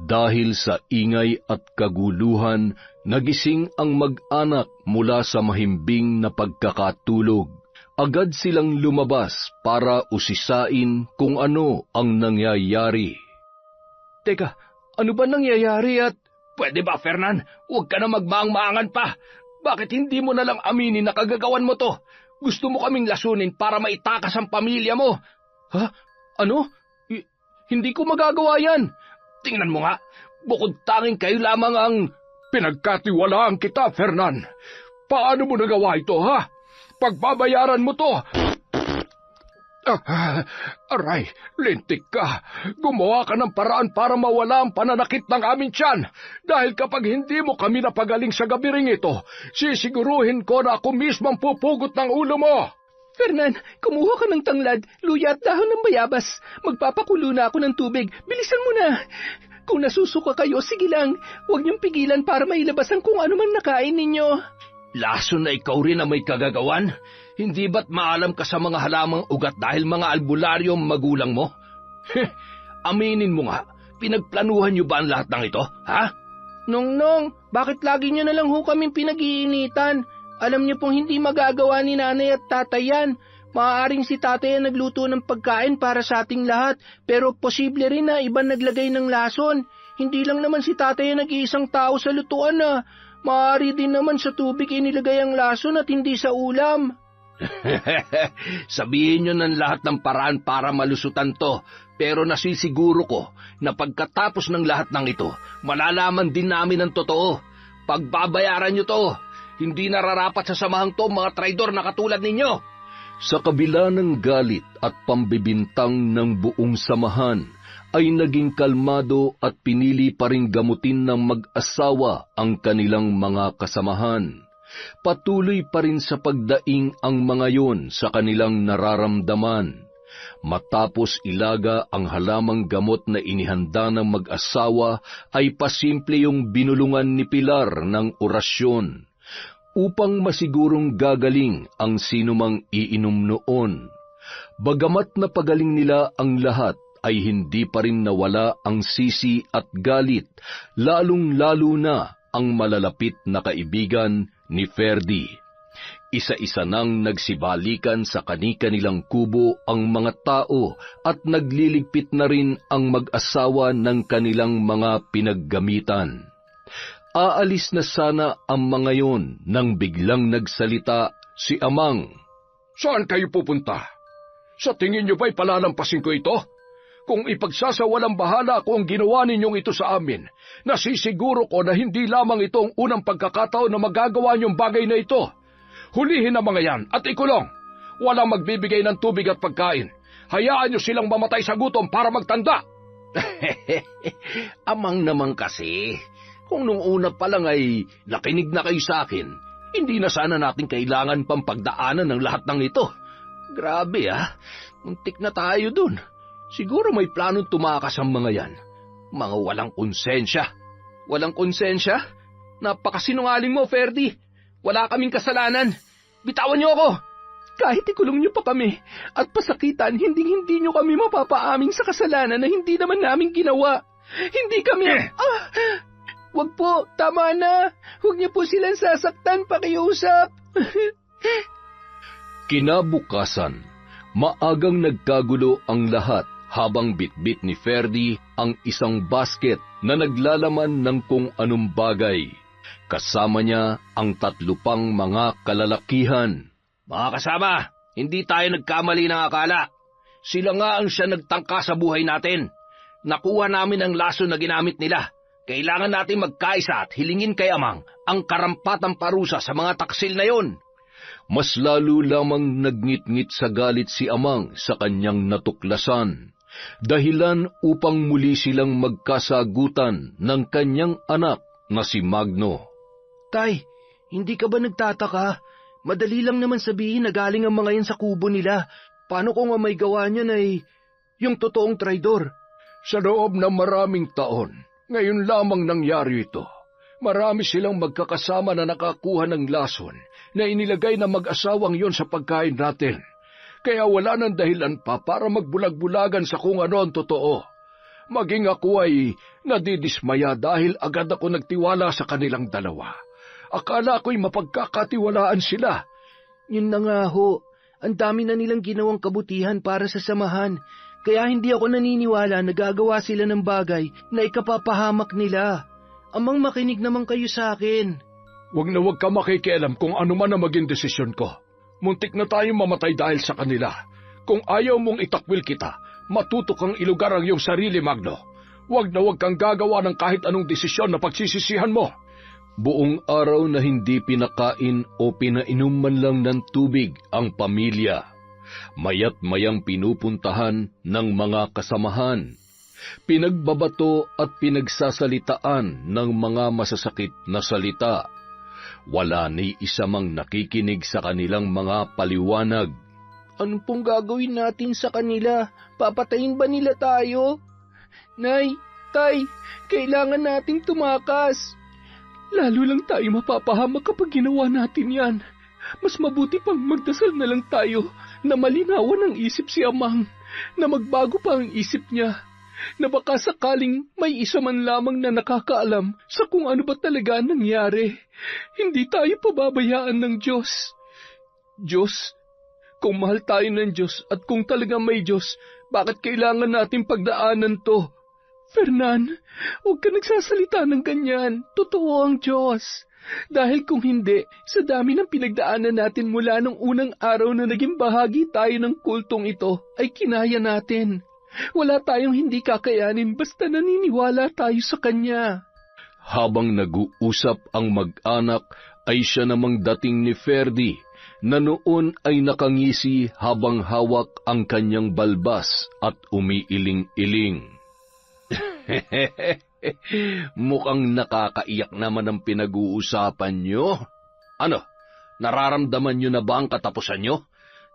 Dahil sa ingay at kaguluhan, nagising ang mag-anak mula sa mahimbing na pagkakatulog. Agad silang lumabas para usisain kung ano ang nangyayari. Teka, ano ba nangyayari at... Pwede ba, Fernan? Huwag ka na magmaang-maangan pa. Bakit hindi mo na lang aminin na kagagawan mo to? Gusto mo kaming lasunin para maitakas ang pamilya mo. Ha? Ano? Hindi ko magagawa yan. Tingnan mo nga, bukod tanging kayo lamang ang... Pinagkatiwalaan kita, Fernan. Paano mo nagawa ito, ha? Pagbabayaran mo to. Aray, lintik ka. Gumawa ka ng paraan para mawala ang pananakit ng aming tiyan. Dahil kapag hindi mo kami napagaling sa gabiring ito, sisiguruhin ko na ako mismo ang pupugot ng ulo mo. Fernan, kumuha ka ng tanglad, luya at dahon ng bayabas. Magpapakulo na ako ng tubig. Bilisan mo na. Kung nasusuka kayo, sige lang. Huwag niyong pigilan para mailabas ang kung ano man nakain ninyo. Laso na ikaw rin na may kagagawan? Hindi ba't maalam ka sa mga halamang ugat dahil mga albularyo ang magulang mo? Aminin mo nga, pinagplanuhan niyo ba ang lahat ng ito, ha? Nongnong, bakit lagi niyo na lang ho kaming pinag-iinitan? Alam niyo pong hindi magagawa ni nanay at tatay yan. Maaaring si tatay ang nagluto ng pagkain para sa ating lahat, pero posible rin na iba naglagay ng lason. Hindi lang naman si tatay ang nag-iisang tao sa lutuan na. Maaari din naman sa tubig inilagay ang lason at hindi sa ulam. Sabihin nyo ng lahat ng paraan para malusutan to, pero nasisiguro ko na pagkatapos ng lahat ng ito, malalaman din namin ang totoo. Pagbabayaran nyo to. Hindi nararapat sa samahang to mga traidor na katulad ninyo. Sa kabila ng galit at pambibintang ng buong samahan, ay naging kalmado at pinili pa ring gamutin ng mag-asawa ang kanilang mga kasamahan. Patuloy pa rin sa pagdaing ang mga yon sa kanilang nararamdaman. Matapos ilaga ang halamang gamot na inihanda ng mag-asawa, ay pasimple yung binulungan ni Pilar ng orasyon, upang masigurong gagaling ang sinumang iinom noon. Bagamat napagaling nila ang lahat, ay hindi pa rin nawala ang sisi at galit, lalong-lalo na ang malalapit na kaibigan ni Ferdy. Isa-isa nang nagsibalikan sa kani-kanilang kubo ang mga tao at nagliligpit na rin ang mag-asawa ng kanilang mga pinaggamitan. Aalis na sana ang mga yon nang biglang nagsalita si Amang. Saan kayo pupunta? Sa tingin niyo ba'y palalampasin ko ito? Kung ipagsasawalang bahala ko ang ginawa ninyong ito sa amin, nasisiguro ko na hindi lamang ito ang unang pagkakataon na magagawa niyong bagay na ito. Hulihin ang mga yan at ikulong. Walang magbibigay ng tubig at pagkain. Hayaan niyo silang mamatay sa gutom para magtanda. Amang naman kasi, kung nung una pa lang ay nakinig na kayo sa akin, hindi na sana natin kailangan pang pagdaanan ng lahat ng ito. Grabe muntik na tayo dun. Siguro may planong tumakas ang mga yan. Mga walang konsensya. Walang konsensya? Napakasinungaling mo, Ferdy. Wala kaming kasalanan. Bitawan niyo ako. Kahit ikulong niyo pa kami at pasakitan, hindi niyo kami mapapaamin sa kasalanan na hindi naman namin ginawa. Hindi kami... Wag po, tama na. Huwag niyo po silang sasaktan, pakiusap. Kinabukasan, maagang nagkagulo ang lahat habang bitbit ni Ferdy ang isang basket na naglalaman ng kung anong bagay. Kasama niya ang 3 pang mga kalalakihan. Mga kasama, hindi tayo nagkamali ng akala. Sila nga ang siya nagtangka sa buhay natin. Nakuha namin ang laso na ginamit nila. Kailangan natin magkaisa at hilingin kay Amang ang karampatang parusa sa mga taksil na yon. Mas lalo lamang nagngit-ngit sa galit si Amang sa kanyang natuklasan, dahilan upang muli silang magkasagutan ng kanyang anak na si Magno. Tay, hindi ka ba nagtataka? Madali lang naman sabihin na galing ang mga yan sa kubo nila. Paano kung ang may gawa niyan ay yung totoong traidor? Sa loob ng maraming taon, ngayon lamang nangyari ito. Marami silang magkakasama na nakakuha ng lason na inilagay na mag-asawang yon sa pagkain natin. Kaya wala nang dahilan pa para magbulag-bulagan sa kung ano ang totoo. Maging ako ay nadidismaya dahil agad ako nagtiwala sa kanilang dalawa. Akala ko'y mapagkakatiwalaan sila. Yun na nga ho, ang dami na nilang ginawang kabutihan para sa samahan. Kaya hindi ako naniniwala na gagawa sila ng bagay na ikapapahamak nila. Amang makinig naman kayo sa akin. Huwag na huwag ka makikialam kung ano man ang maging desisyon ko. Muntik na tayong mamatay dahil sa kanila. Kung ayaw mong itakwil kita, matuto kang ilugar ang iyong sarili, Magno. Huwag na huwag kang gagawa ng kahit anong desisyon na pagsisisihan mo. Buong araw na hindi pinakain o pinainom man lang ng tubig ang pamilya. Maya't mayang pinupuntahan ng mga kasamahan. Pinagbabato at pinagsasalitaan ng mga masasakit na salita. Wala ni isa mang nakikinig sa kanilang mga paliwanag. Ano pong gagawin natin sa kanila? Papatayin ba nila tayo? Nay, Tay, kailangan nating tumakas. Lalo lang tayo mapapahamak kapag ginawa natin yan. Mas mabuti pang magdasal na lang tayo na malinawan ang isip si Amang, na magbago pa ang isip niya, na baka sakaling may isa man lamang na nakakaalam sa kung ano ba talaga nangyari. Hindi tayo pababayaan ng Diyos. Diyos, kung mahal tayo ng Diyos at kung talaga may Diyos, bakit kailangan natin pagdaanan to? Fernan, huwag ka nagsasalita ng ganyan. Totoo ang Diyos. Dahil kung hindi, sa dami ng pinagdaanan natin mula nung unang araw na naging bahagi tayo ng kultong ito, ay kinaya natin. Wala tayong hindi kakayanin basta naniniwala tayo sa Kanya. Habang nag-uusap ang mag-anak ay siya namang dating ni Ferdi na noon ay nakangisi habang hawak ang kanyang balbas at umiiling-iling. Mukhang nakakaiyak naman ang pinag-uusapan nyo. Ano, nararamdaman nyo na ba ang katapusan nyo?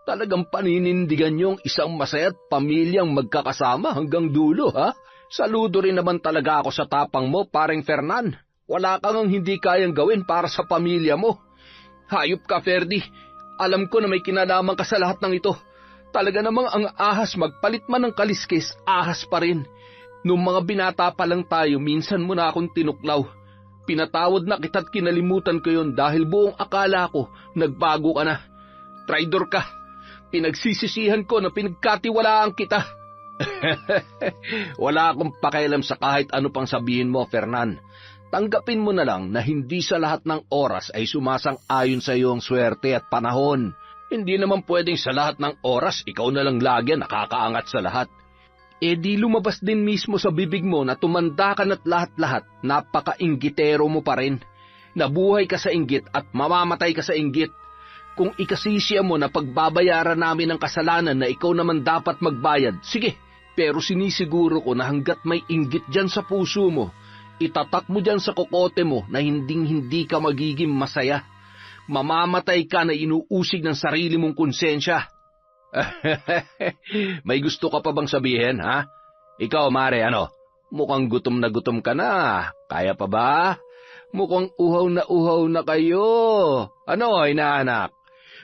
Talagang paninindigan nyo ang isang masaya't pamilyang magkakasama hanggang dulo, ha? Saludo rin naman talaga ako sa tapang mo, paring Fernan. Wala kang hindi kayang gawin para sa pamilya mo. Hayop ka, Ferdi. Alam ko na may kinalaman ka sa lahat ng ito. Talaga namang ang ahas, magpalit man ng kaliskis, ahas pa rin. Nung mga binata pa lang tayo, minsan mo na akong tinuklaw. Pinatawad na kita't kinalimutan ko yon dahil buong akala ko, nagbago ka na. Traidor ka. Pinagsisisihan ko na pinagkatiwalaan kita. Wala akong pakialam sa kahit ano pang sabihin mo, Fernan. Tanggapin mo na lang na hindi sa lahat ng oras ay sumasang-ayon sa iyo ang swerte at panahon. Hindi naman pwedeng sa lahat ng oras ikaw na lang lagi nakakaangat sa lahat. Eh di lumabas din mismo sa bibig mo na tumanda ka na't lahat-lahat, napaka-inggitero mo pa rin. Nabuhay ka sa inggit at mamamatay ka sa inggit. Kung ikasisya mo na pagbabayaran namin ang kasalanan na ikaw naman dapat magbayad, sige, pero sinisiguro ko na hanggat may inggit dyan sa puso mo, itatak mo dyan sa kokote mo na hinding-hindi ka magiging masaya. Mamamatay ka na inuusig ng sarili mong konsensya. May gusto ka pa bang sabihin, ha? Ikaw, Mare, ano? Mukhang gutom ka na. Kaya pa ba? Mukhang uhaw na kayo. Ano, inaanak?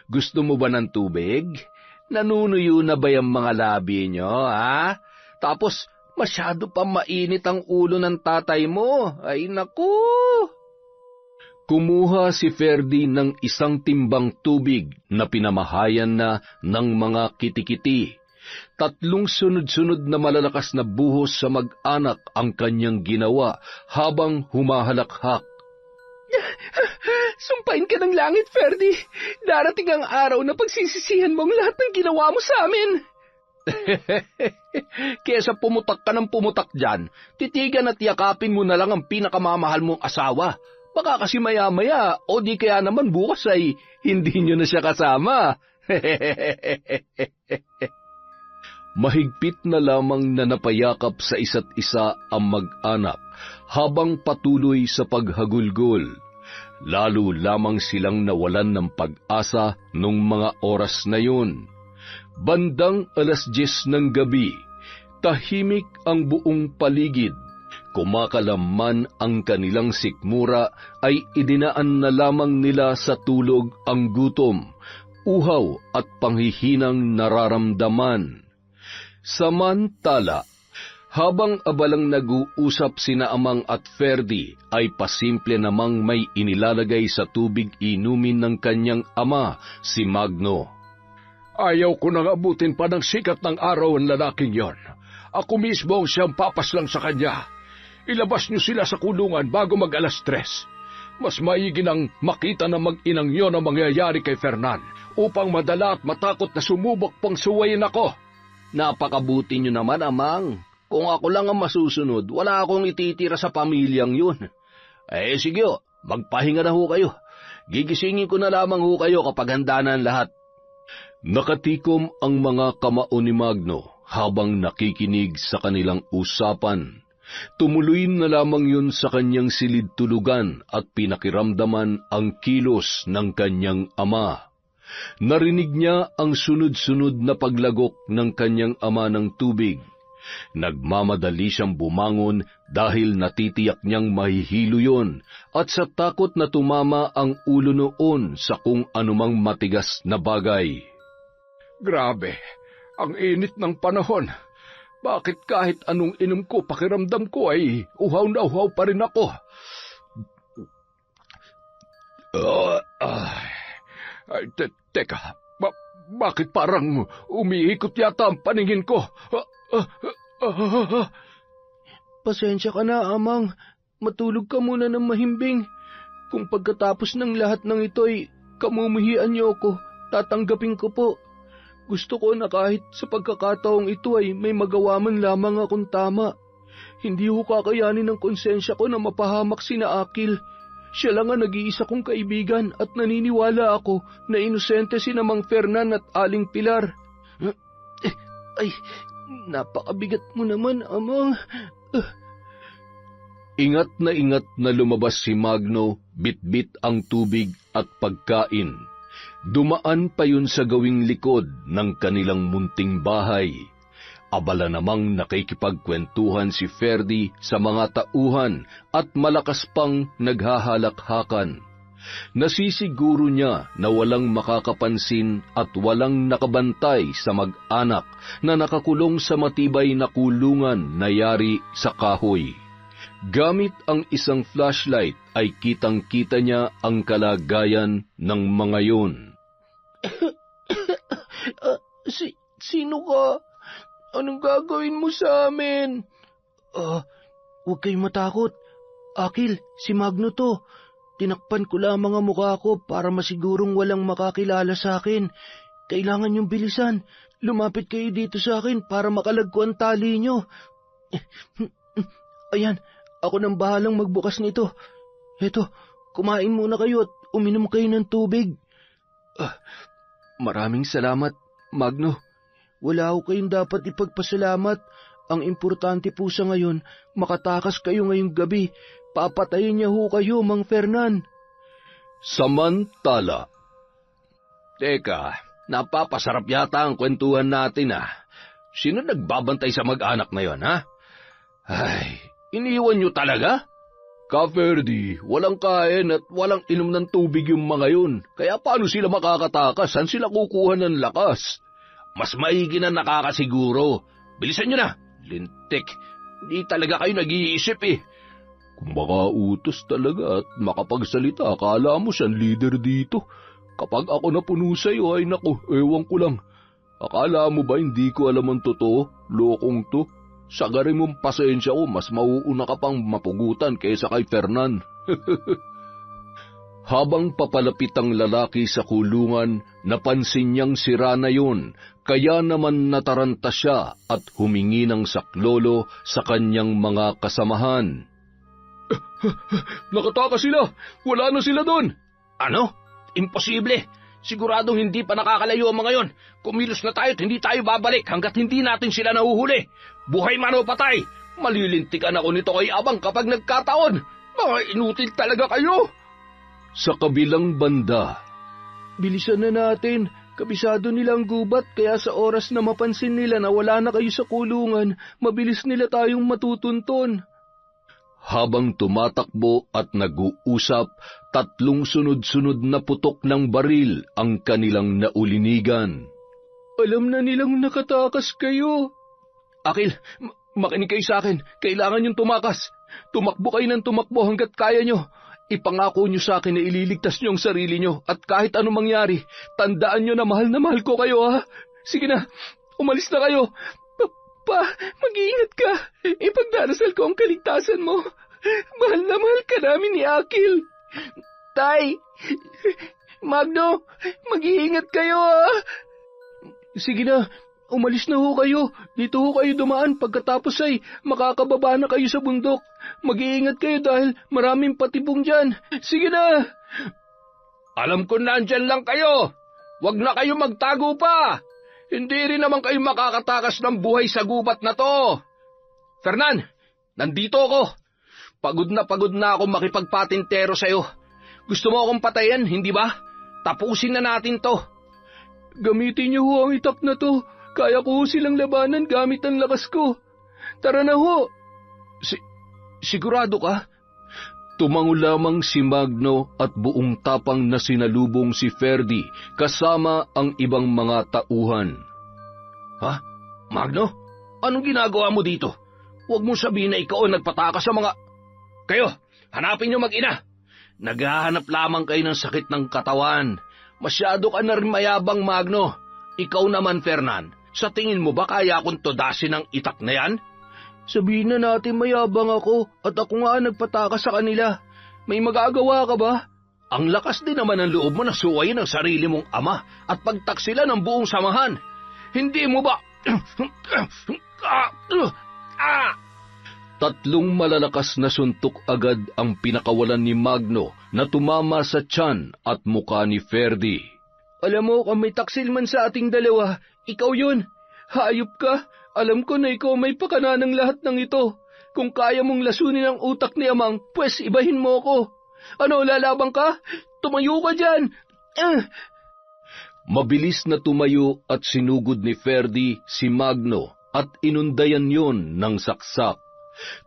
Gusto mo ba ng tubig? Nanunuyo na ba yung mga labi nyo, ha? Tapos, masyado pa mainit ang ulo ng tatay mo. Ay, naku! Kumuha si Ferdi ng isang timbang tubig na pinamahayan na ng mga kitikiti. 3 sunod-sunod na malalakas na buhos sa mag-anak ang kanyang ginawa habang humahalakhak. Sumpain ka ng langit, Ferdi. Darating ang araw na pagsisisihan mo ang lahat ng ginawa mo sa amin. Kesa pumutak ka ng pumutak dyan, titigan at yakapin mo na lang ang pinakamamahal mong asawa. Baka kasi maya-maya o di kaya naman bukas ay hindi nyo na siya kasama. Mahigpit na lamang na napayakap sa isa't isa ang mag-anak habang patuloy sa paghagulgol. Lalo lamang silang nawalan ng pag-asa nung mga oras na yun. Bandang 10:00 ng gabi, tahimik ang buong paligid. Kumakalaman ang kanilang sikmura ay idinaan na lamang nila sa tulog ang gutom, uhaw at panghihinang nararamdaman. Samantala, habang abalang nag-uusap sina Amang at Ferdi, ay pasimple namang may inilalagay sa tubig inumin ng kanyang ama, si Magno. Ayaw ko nang abutin pa ng sikat ng araw ang lalaking yon. Ako mismo ang siyang papaslang sa kanya. Ilabas niyo sila sa kulungan bago mag-alas 3. Mas maigi nang makita na mag-inang yon ang mangyayari kay Fernan upang madala at matakot na sumubok pang suwayin ako. Napakabuti niyo naman, Amang. Kung ako lang ang masusunod, wala akong ititira sa pamilyang yun. Eh sige, magpahinga na ho kayo. Gigisingin ko na lamang ho kayo kapag handa na ang lahat. Nakatikom ang mga kamao ni Magno habang nakikinig sa kanilang usapan. Tumuloy na lamang yun sa kanyang silid-tulugan at pinakiramdaman ang kilos ng kanyang ama. Narinig niya ang sunod-sunod na paglagok ng kanyang ama ng tubig. Nagmamadali siyang bumangon dahil natitiyak niyang mahihilo yun at sa takot na tumama ang ulo noon sa kung anumang matigas na bagay. Grabe, ang init ng panahon. Bakit kahit anong inom ko, pakiramdam ko ay uhaw na uhaw pa rin ako? Teka, bakit parang umiikot yata ang paningin ko? Pasensya ka na, Amang. Matulog ka muna ng mahimbing. Kung pagkatapos ng lahat ng ito'y kamumuhian niyo ako, tatanggapin ko po. Gusto ko na kahit sa pagkakataong ito ay may magawa man lamang akong tama. Hindi ko kakayanin ng konsensya ko na mapahamak sina Akil. Siya lang ang nag-iisa kong kaibigan at naniniwala ako na inosente si Mang Fernan at Aling Pilar. Ay, napakabigat mo naman, Amang. Ingat na lumabas si Magno, bitbit ang tubig at pagkain. Dumaan pa yun sa gawing likod ng kanilang munting bahay. Abala namang nakikipagkwentuhan si Ferdy sa mga tauhan at malakas pang naghahalakhakan. Nasisiguro niya na walang makakapansin at walang nakabantay sa mag-anak na nakakulong sa matibay na kulungan na yari sa kahoy. Gamit ang isang flashlight ay kitang-kita niya ang kalagayan ng mga yun. Sino ka? Anong gagawin mo sa amin? Huwag kayong matakot. Akil, si Magno to. Tinakpan ko lamang ang mukha ko para masigurong walang makakilala sa akin. Kailangan niyong bilisan. Lumapit kayo dito sa akin para makalagko ang tali niyo. Ayan, ako nang bahalang magbukas nito. Eto, kumain muna kayo at uminom kayo ng tubig. Maraming salamat, Magno. Wala ho kayong dapat ipagpasalamat. Ang importante po sa ngayon, makatakas kayo ngayong gabi. Papatayin niya ho kayo, Mang Fernan. Samantala. Teka, napapasarap yata ang kwentuhan natin Sino nagbabantay sa mag-anak na yon, ha? Ay, iniwan niyo talaga? Ka-Ferdy, walang kain at walang inom ng tubig yung mga yun. Kaya paano sila makakatakas? Saan sila kukuha ng lakas? Mas maigi na nakakasiguro. Bilisan nyo na. Lintik, hindi talaga kayo nag-iisip Kung makautos talaga at makapagsalita, akala mo siyang leader dito. Kapag ako napuno sa'yo ay naku, ewan ko lang. Akala mo ba hindi ko alam ang totoo? Lokong to. Sagari mong pasensya ko, mas mauuna ka pang mapugutan kaysa kay Fernan. Habang papalapit ang lalaki sa kulungan, napansin niyang sira na yun, kaya naman nataranta siya at humingi ng saklolo sa kanyang mga kasamahan. Nakatakas sila! Wala na sila doon! Ano? Imposible! Siguradong hindi pa nakakalayo ang mga yon. Kumilos na tayo at hindi tayo babalik hanggat hindi natin sila nahuhuli. Buhay man o patay, malilintikan ako nito kay Abang kapag nagkataon. Mga inutil talaga kayo! Sa kabilang banda, bilisan na natin. Kabisado nilang gubat kaya sa oras na mapansin nila na wala na kayo sa kulungan, mabilis nila tayong matutunton. Habang tumatakbo at nag-uusap, 3 sunod-sunod na putok ng baril ang kanilang naulinigan. Alam na nilang nakatakas kayo. Akil, makinig kayo sa akin. Kailangan niyong tumakas. Tumakbo kayo ng tumakbo hanggat kaya niyo. Ipangako niyo sa akin na ililigtas niyo ang sarili niyo at kahit anong mangyari, tandaan niyo na mahal ko kayo, ha? Sige na, umalis na kayo. Mag-iingat ka. Ipagdarasal ko ang kaligtasan mo. Mahal na mahal ka namin ni Akil. Tay, Magno, mag-iingat kayo, ha? Sige na, umalis na ho kayo. Dito ho kayo dumaan pagkatapos ay makakababa na kayo sa bundok. Mag-iingat kayo dahil maraming patibong dyan. Sige na! Alam ko na andyan lang kayo. Huwag na kayo magtago pa. Hindi rin naman kayo makakatakas ng buhay sa gubat na to. Fernan, nandito ako. Pagod na ako makipagpatintero sa'yo. Gusto mo akong patayin, hindi ba? Tapusin na natin to. Gamitin niyo ho ang itak na to. Kaya ko ho silang labanan gamit ang lakas ko. Tara na ho. Sigurado ka? Tumango lamang si Magno at buong tapang na sinalubong si Ferdy kasama ang ibang mga tauhan. Ha? Magno? Anong ginagawa mo dito? Huwag mong sabihin na ikaw ang nagpatakas sa mga... Kayo, hanapin niyo mag-ina. Naghahanap lamang kayo ng sakit ng katawan. Masyado ka na rin mayabang, Magno. Ikaw naman, Fernan, sa tingin mo ba kaya akong tudasin ang itak na yan? Sabihin na natin mayabang ako at ako nga nagpatakas sa kanila. May magagawa ka ba? Ang lakas din naman ng loob mo na suwayin ang sarili mong ama at pagtaksila ng buong samahan. Hindi mo ba... Tatlong malalakas na suntok agad ang pinakawalan ni Magno na tumama sa tiyan at muka ni Ferdy. Alam mo, kung may taksil man sa ating dalawa, ikaw yun. Hayop ka. Alam ko na ikaw may pakana ng lahat ng ito. Kung kaya mong lasunin ang utak ni Amang, pwes ibahin mo ko. Ano, lalabang ka? Tumayo ka dyan! Mabilis na tumayo at sinugod ni Ferdy si Magno at inundayan yon ng saksak.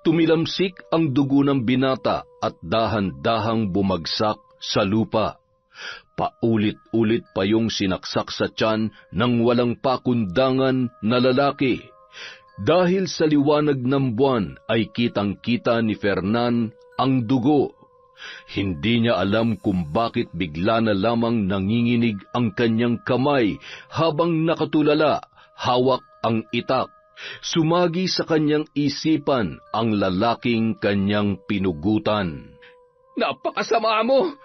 Tumilamsik ang dugo ng binata at dahan-dahang bumagsak sa lupa. Paulit-ulit pa yung sinaksak sa tiyan ng walang pakundangan na lalaki. Dahil sa liwanag ng buwan ay kitang-kita ni Fernan ang dugo. Hindi niya alam kung bakit bigla na lamang nanginginig ang kanyang kamay habang nakatulala, hawak ang itak. Sumagi sa kanyang isipan ang lalaking kanyang pinugutan. Napakasama mo!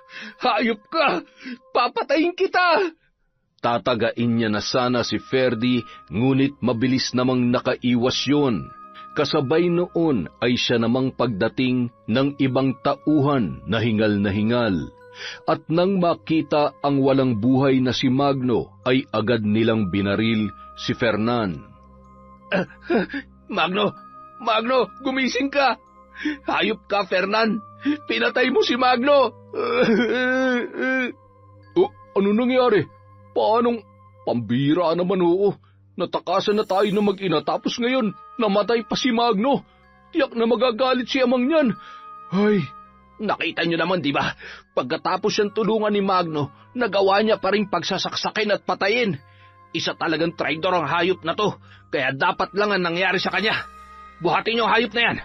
Hayop ka! Papatayin kita! Tatagain niya na sana si Ferdy, ngunit mabilis namang nakaiwas yun. Kasabay noon ay siya namang pagdating ng ibang tauhan na hingal. At nang makita ang walang buhay na si Magno, ay agad nilang binaril si Fernan. Magno, gumising ka! Hayop ka, Fernan! Pinatay mo si Magno! Ano nangyari? Paanong pambira naman oo? Natakasan na tayo na mag-ina tapos ngayon namatay pa si Magno. Tiyak na magagalit si Amang niyan. Ay, nakita niyo naman di ba? Pagkatapos siyang tulungan ni Magno, nagawa niya pa rin pagsasaksakin at patayin. Isa talagang traidor ang hayop na to, kaya dapat lang ang nangyari sa kanya. Buhatin niyo ang hayop na yan.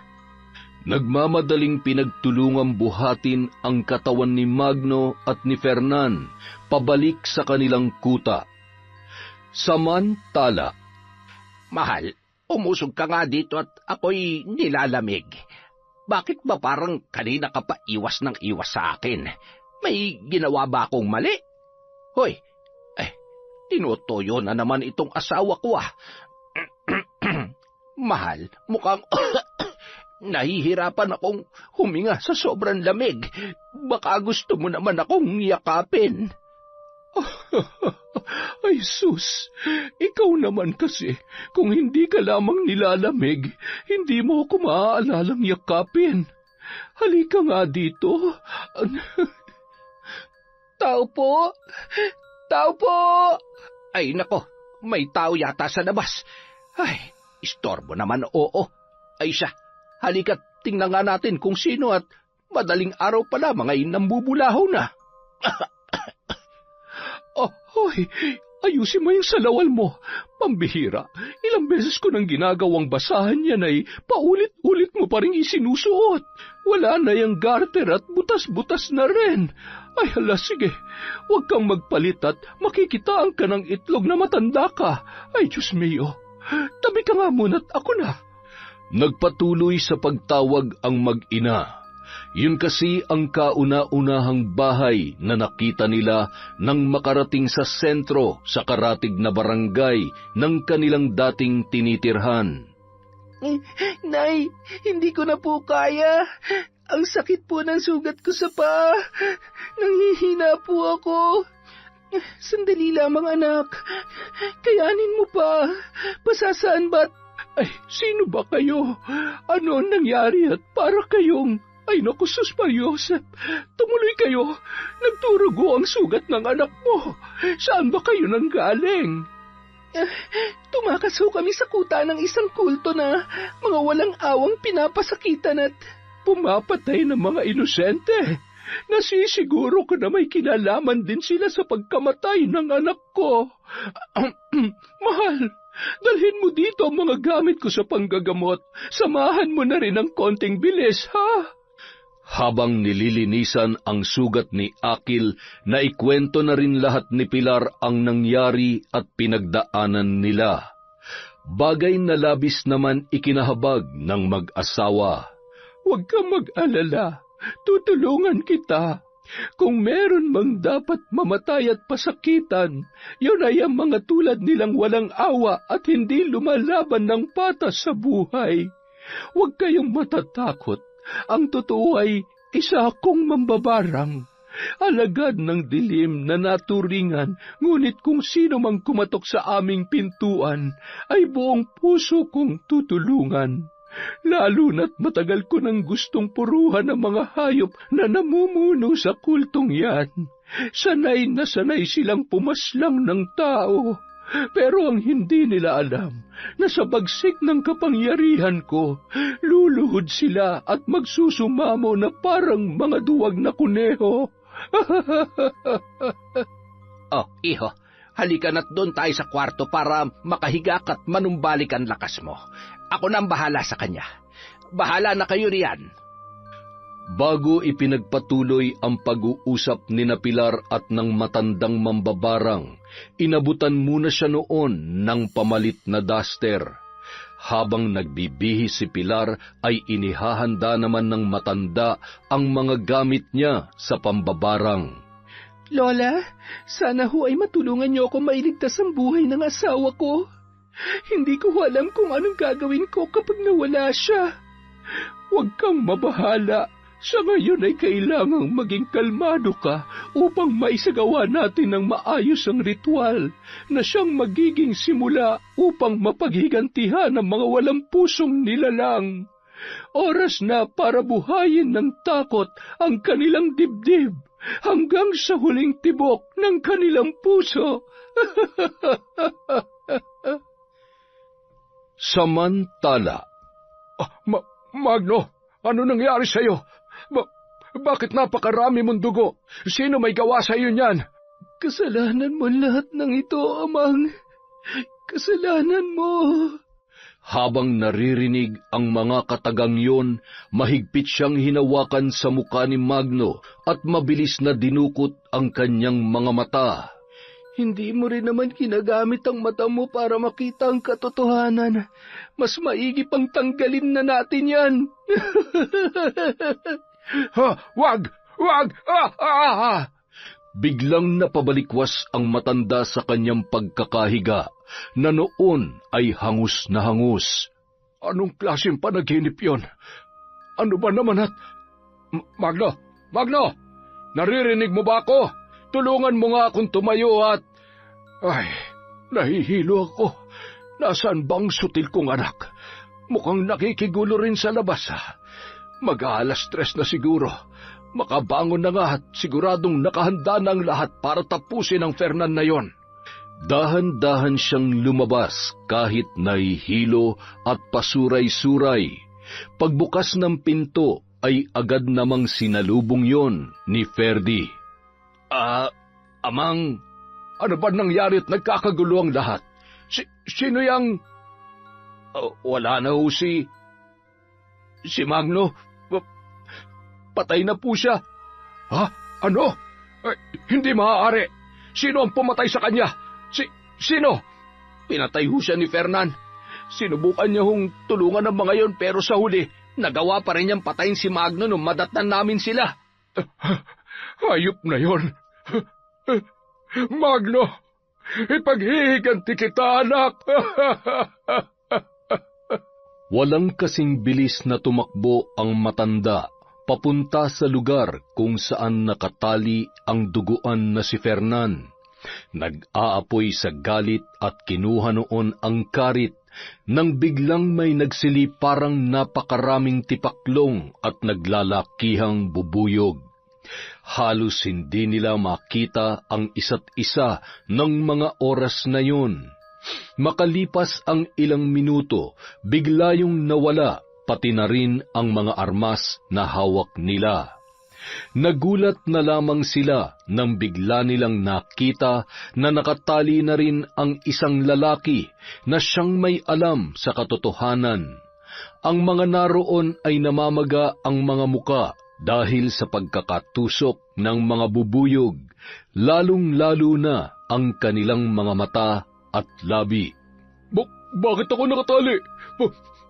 Nagmamadaling pinagtulungang buhatin ang katawan ni Magno at ni Fernan pabalik sa kanilang kuta. Samantala, Mahal, umusog ka nga dito at ako'y nilalamig. Bakit ba parang kanina ka pa iwas ng iwas sa akin? May ginawa ba akong mali? Hoy, tinutuyo na naman itong asawa ko ah. Mahal, mukhang nahihirapan akong huminga sa sobrang lamig. Baka gusto mo naman akong yakapin. Ay sus, ikaw naman kasi, kung hindi ka lamang nilalamig, hindi mo ako maaalalang yakapin. Halika nga dito. Tao po! Tao po! Ay nako, may tao yata sa labas. Ay, istorbo naman oo. Ay siya, halika tingnan nga natin kung sino at madaling araw pa lamang ay nambubulahaw na. Hoy, ayusin mo yung salawal mo. Pambihira, ilang beses ko nang ginagawang basahan yan ay paulit-ulit mo pa rin isinusuot. Wala na yung garter at butas-butas na rin. Ay hala, sige, huwag kang magpalit at makikitaan ka ng itlog na matanda ka. Ay Diyos mio, tabi ka nga muna't ako na. nagpatuloy sa pagtawag ang mag-ina. Yun kasi ang kauna-unahang bahay na nakita nila nang makarating sa sentro sa karatig na barangay ng kanilang dating tinitirhan. Nay, hindi ko na po kaya. Ang sakit po ng sugat ko sa paa. Nanghihina po ako. Sandali lamang, anak. Kayanin mo pa. Pasasaan ba't? Ay, sino ba kayo? Ano ang nangyari at para kayong... Ay naku, Sus Mariosep, tumuloy kayo. Nagturugo ang sugat ng anak mo. Saan ba kayo nanggaling? Tumakas ho kami sa kuta ng isang kulto na mga walang awang pinapasakitan at pumapatay ng mga inosente. Nasisiguro ko na may kinalaman din sila sa pagkamatay ng anak ko. Mahal, dalhin mo dito ang mga gamit ko sa panggagamot. Samahan mo na rin ng konting bilis, ha? Habang nililinisan ang sugat ni Akil, naikwento na rin lahat ni Pilar ang nangyari at pinagdaanan nila. Bagay na labis naman ikinahabag ng mag-asawa. Huwag kang mag-alala, tutulungan kita. Kung meron mang dapat mamatay at pasakitan, yun ay ang mga tulad nilang walang awa at hindi lumalaban ng patas sa buhay. Huwag kayong matatakot. Ang totoo ay isa akong mambabarang. Alagad ng dilim na naturingan, ngunit kung sino mang kumatok sa aming pintuan, ay buong puso kong tutulungan. Lalo na't matagal ko nang gustong puruhan ang mga hayop na namumuno sa kultong yan. Sanay na sanay silang pumaslang ng tao. Pero ang hindi nila alam, na sa bagsik ng kapangyarihan ko, luluhod sila at magsusumamo na parang mga duwag na kuneho. Oh, iho, halika na't doon tayo sa kwarto para makahiga ka't manumbalik ang lakas mo. Ako na ang bahala sa kanya. Bahala na kayo riyan. Bago ipinagpatuloy ang pag-uusap ni na Pilar at ng matandang mambabarang, inabutan muna siya noon ng pamalit na duster. Habang nagbibihis si Pilar ay inihahanda naman ng matanda ang mga gamit niya sa pambabarang. Lola, sana ho ay matulungan niyo ako mailigtas ang buhay ng asawa ko. Hindi ko alam kung anong gagawin ko kapag nawala siya. Huwag kang mabahala. Sa ngayon ay kailangang maging kalmado ka upang maisagawa natin ng maayos ang ritual na siyang magiging simula upang mapaghigantihan ang mga walang pusong nilalang. Oras na para buhayin ng takot ang kanilang dibdib hanggang sa huling tibok ng kanilang puso. Samantala, Magno, ano nangyari sa'yo? Bakit napakarami mong dugo? Sino may gawa sa iyo niyan? Kasalanan mo lahat ng ito, Amang. Kasalanan mo. habang naririnig ang mga katagang yon, mahigpit siyang hinawakan sa mukha ni Magno at mabilis na dinukot ang kanyang mga mata. Hindi mo rin naman ginagamit ang mata mo para makita ang katotohanan. Mas maigi pang tanggalin na natin yan. Wag! Wag! Biglang napabalikwas ang matanda sa kanyang pagkakahiga, na noon ay hangus na hangus. Anong klaseng panaginip yon? Ano ba naman at... Magno! Magno! Naririnig mo ba ako? Tulungan mo nga akong tumayo at... Ay, nahihilo ako. Nasaan bang sutil kong anak? Mukhang nakikigulo rin sa labas. Mag-aalas 3 na siguro. Makabangon na nga at siguradong nakahanda na ang lahat para tapusin ang Fernan na yon. Dahan-dahan siyang lumabas kahit nahihilo at pasuray-suray. Pagbukas ng pinto ay agad namang sinalubong yon ni Ferdi. Amang, ano ba nangyari at nagkakagulo ang lahat? Sino yang... wala na ho si Magno. Patay na po siya. Ha? Ano? Hindi maaari. Sino ang pumatay sa kanya? Sino? Pinatay ho siya ni Fernan. Sinubukan niya hong tulungan ng mga yon pero sa huli, nagawa pa rin niyang patayin si Magno nung madatnan namin sila. Hayop na yon. Magno, ipaghihiganti kita, anak. Walang kasing bilis na tumakbo ang matanda papunta sa lugar kung saan nakatali ang duguan na si Fernan. Nag-aapoy sa galit at kinuha noon ang karit nang biglang may nagsili parang napakaraming tipaklong at naglalakihang bubuyog. Halos hindi nila makita ang isa't isa ng mga oras na yun. Makalipas ang ilang minuto, bigla yung nawala pati na rin ang mga armas na hawak nila. Nagulat na lamang sila nang bigla nilang nakita na nakatali na rin ang isang lalaki na siyang may alam sa katotohanan. Ang mga naroon ay namamaga ang mga muka dahil sa pagkakatusok ng mga bubuyog, lalong-lalo na ang kanilang mga mata at labi. Bakit ako nakatali?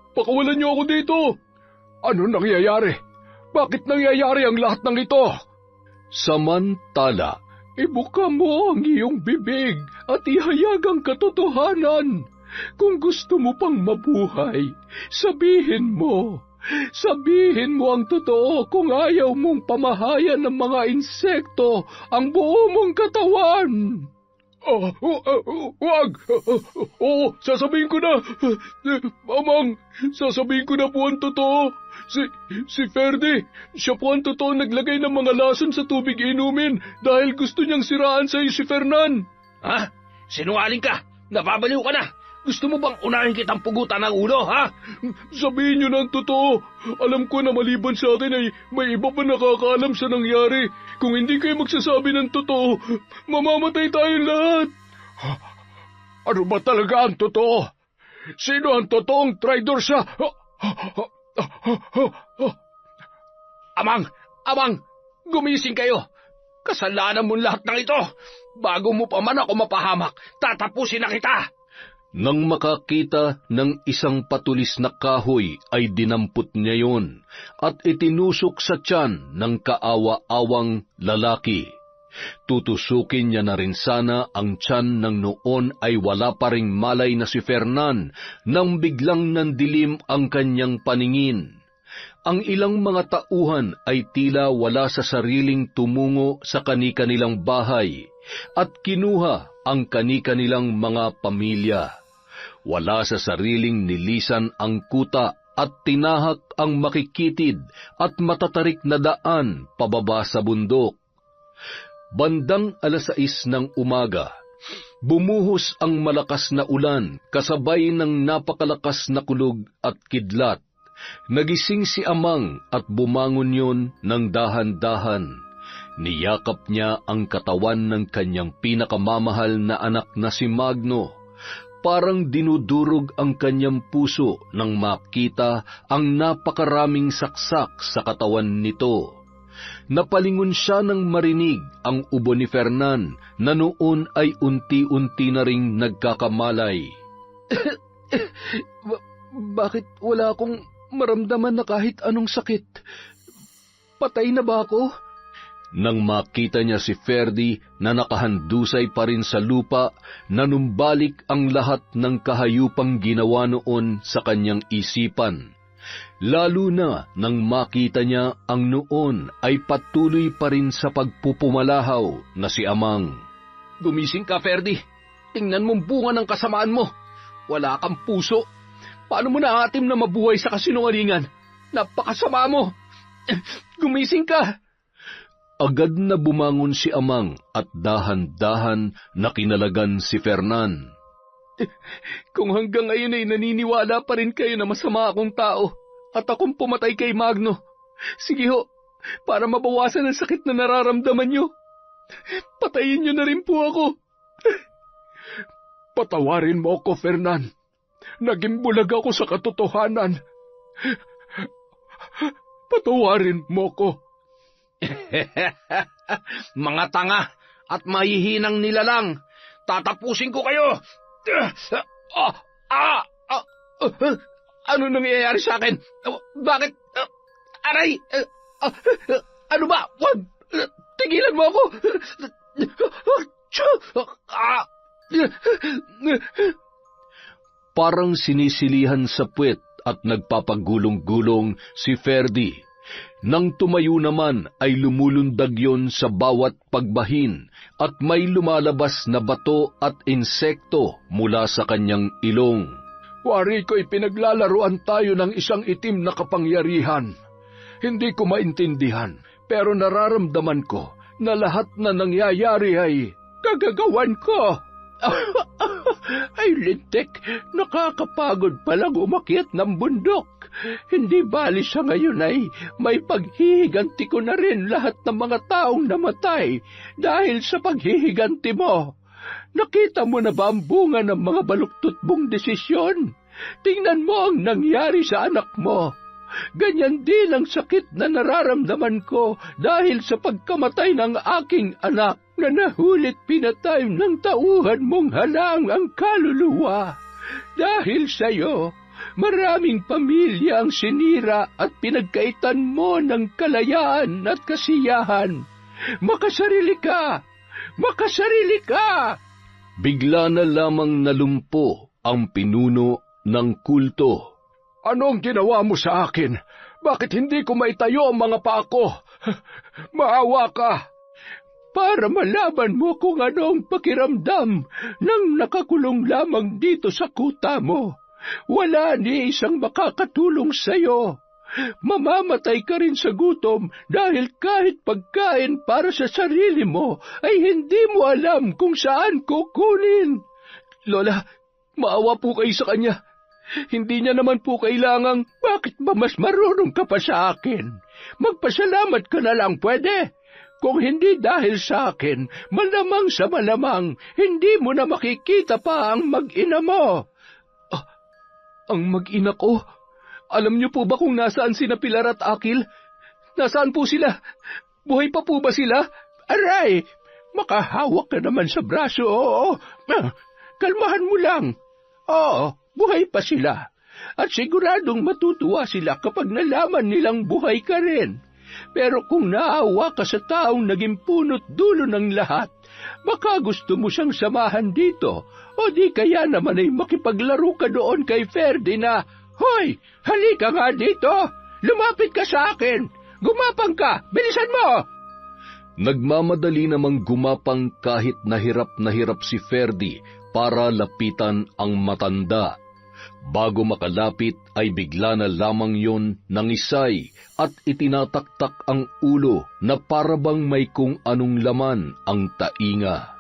Pakawalan niyo ako dito. Ano nangyayari? Bakit nangyayari ang lahat ng ito? Samantala, ibuka mo ang iyong bibig at ihayag ang katotohanan. Kung gusto mo pang mabuhay, sabihin mo. Sabihin mo ang totoo kung ayaw mong pamahayan ng mga insekto ang buo mong katawan. Wag! Sasabihin ko na. Amang, sasabihin ko na po ang totoo. Si Ferdi, siya po ang totoo naglagay ng mga lason sa tubig inumin dahil gusto niyang siraan sa'yo si Fernan. Ha? Sinungaling ka! Nababaliw ka na! Gusto mo bang unahin kitang pugutan ng ulo, ha? Sabihin niyo na ang totoo. Alam ko na maliban sa atin ay may iba pa nakakaalam sa nangyari. Kung hindi kayo magsasabi ng totoo, mamamatay tayong lahat. Ano ba talaga ang totoo? Sino ang totoong traidor siya? Amang! Gumising kayo! Kasalanan mo lahat ng ito! Bago mo pa man ako mapahamak, tatapusin na kita! Nang makakita ng isang patulis na kahoy ay dinampot niya yon at itinusok sa tiyan ng kaawa-awang lalaki. Tutusukin niya na rin sana ang tiyan ng noon ay wala pa ring malay na si Fernan nang biglang nandilim ang kanyang paningin. Ang ilang mga tauhan ay tila wala sa sariling tumungo sa kani-kanilang bahay at kinuha ang kani-kanilang mga pamilya. Wala sa sariling nilisan ang kuta at tinahak ang makikitid at matatarik na daan pababa sa bundok. Bandang 6:00 ng umaga, bumuhos ang malakas na ulan kasabay ng napakalakas na kulog at kidlat. Nagising si Amang at bumangon yun ng dahan-dahan. Niyakap niya ang katawan ng kanyang pinakamamahal na anak na si Magno. Parang dinudurog ang kanyang puso nang makita ang napakaraming saksak sa katawan nito. Napalingon siya nang marinig ang ubo ni Fernan na noon ay unti-unti na ring nagkakamalay. Bakit wala akong maramdaman na kahit anong sakit? Patay na ba ako? Nang makita niya si Ferdi na nakahandusay pa rin sa lupa, nanumbalik ang lahat ng kahayupang ginawa noon sa kanyang isipan. Lalo na nang makita niya ang noon ay patuloy pa rin sa pagpupumalahaw na si Amang. Gumising ka, Ferdi. Tingnan mong bunga ng kasamaan mo. Wala kang puso. Paano mo naatim na mabuhay sa kasinungalingan? Napakasama mo. Gumising ka. Agad na bumangon si Amang at dahan-dahan na kinalagan si Fernan. Kung hanggang ngayon ay naniniwala pa rin kayo na masama akong tao at akong pumatay kay Magno, sige ho, para mabawasan ang sakit na nararamdaman nyo, patayin nyo na rin po ako. Patawarin mo ako, Fernan. Naging bulag ako sa katotohanan. Patawarin mo ko. Mga tanga at mahihinang nilalang, tatapusin ko kayo! Ano nangyayari sa akin? Bakit? Aray! Ano ba? Wag! Tigilan mo ako! Parang sinisilihan sa puwet at nagpapagulong-gulong si Ferdi. Nang tumayo naman ay lumulundag yon sa bawat pagbahin at may lumalabas na bato at insekto mula sa kanyang ilong. Wari ko'y pinaglalaruan tayo ng isang itim na kapangyarihan. Hindi ko maintindihan, pero nararamdaman ko na lahat na nangyayari ay kagagawan ko. Ay, lintik, nakakapagod palang umakyat ng bundok. Hindi bali sa ngayon ay may paghihiganti ko na rin lahat ng mga taong namatay dahil sa paghihiganti mo. Nakita mo na ba ang bunga ng mga baluktot mong desisyon? Tingnan mo ang nangyari sa anak mo. Ganyan din ang sakit na nararamdaman ko dahil sa pagkamatay ng aking anak na nahulit pinatay ng tauhan mong halang ang kaluluwa. Dahil sa'yo, maraming pamilya ang sinira at pinagkaitan mo ng kalayaan at kasiyahan. Makasarili ka! Makasarili ka! Bigla na lamang nalumpo ang pinuno ng kulto. Anong ginawa mo sa akin? Bakit hindi ko maitayo ang mga paa ko? Maawa ka! Para malaman mo kung ano ang pakiramdam ng nakakulong lamang dito sa kuta mo. Wala ni isang makakatulong sa'yo. Mamamatay ka rin sa gutom dahil kahit pagkain para sa sarili mo ay hindi mo alam kung saan kukunin. Lola, maawa po kayo sa kanya. Hindi niya naman po kailangang, bakit ba mas marunong ka pa sa akin? Magpasalamat ka na lang pwede. Kung hindi dahil sa akin, malamang sa malamang, hindi mo na makikita pa ang mag-ina mo. Ang mag-ina ko? Alam niyo po ba kung nasaan sina Pilar at Akil? Nasaan po sila? Buhay pa po ba sila? Aray! Makahawak ka naman sa braso, oo. Kalmahan mo lang. Oo, buhay pa sila. At siguradong matutuwa sila kapag nalaman nilang buhay ka rin. Pero kung naawa ka sa taong naging punot dulo ng lahat, baka gusto mo siyang samahan dito, o di kaya naman ay makipaglaro ka doon kay Ferdy na, "Hoy, halika nga dito! Lumapit ka sa akin! Gumapang ka! Bilisan mo!" Nagmamadali namang gumapang kahit na hirap si Ferdy para lapitan ang matanda. Bago makalapit ay bigla na lamang yon nangisay at itinataktak ang ulo na parabang may kung anong laman ang tainga.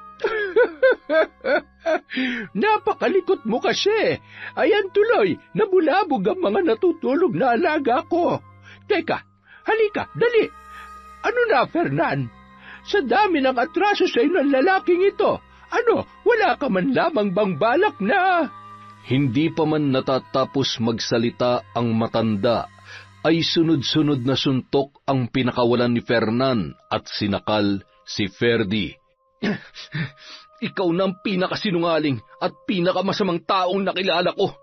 Napakalikot mo kasi. Ayan tuloy, nabulabog ang mga natutulog na alaga ko. Teka, halika, dali. Ano na, Fernan? Sa dami ng atraso sa inyo ng lalaking ito, wala ka man lamang bang balak na... Hindi pa man natatapos magsalita ang matanda, ay sunod-sunod na suntok ang pinakawalan ni Fernan at sinakal si Ferdy. Ikaw na ang pinakasinungaling at pinakamasamang taong nakilala ko.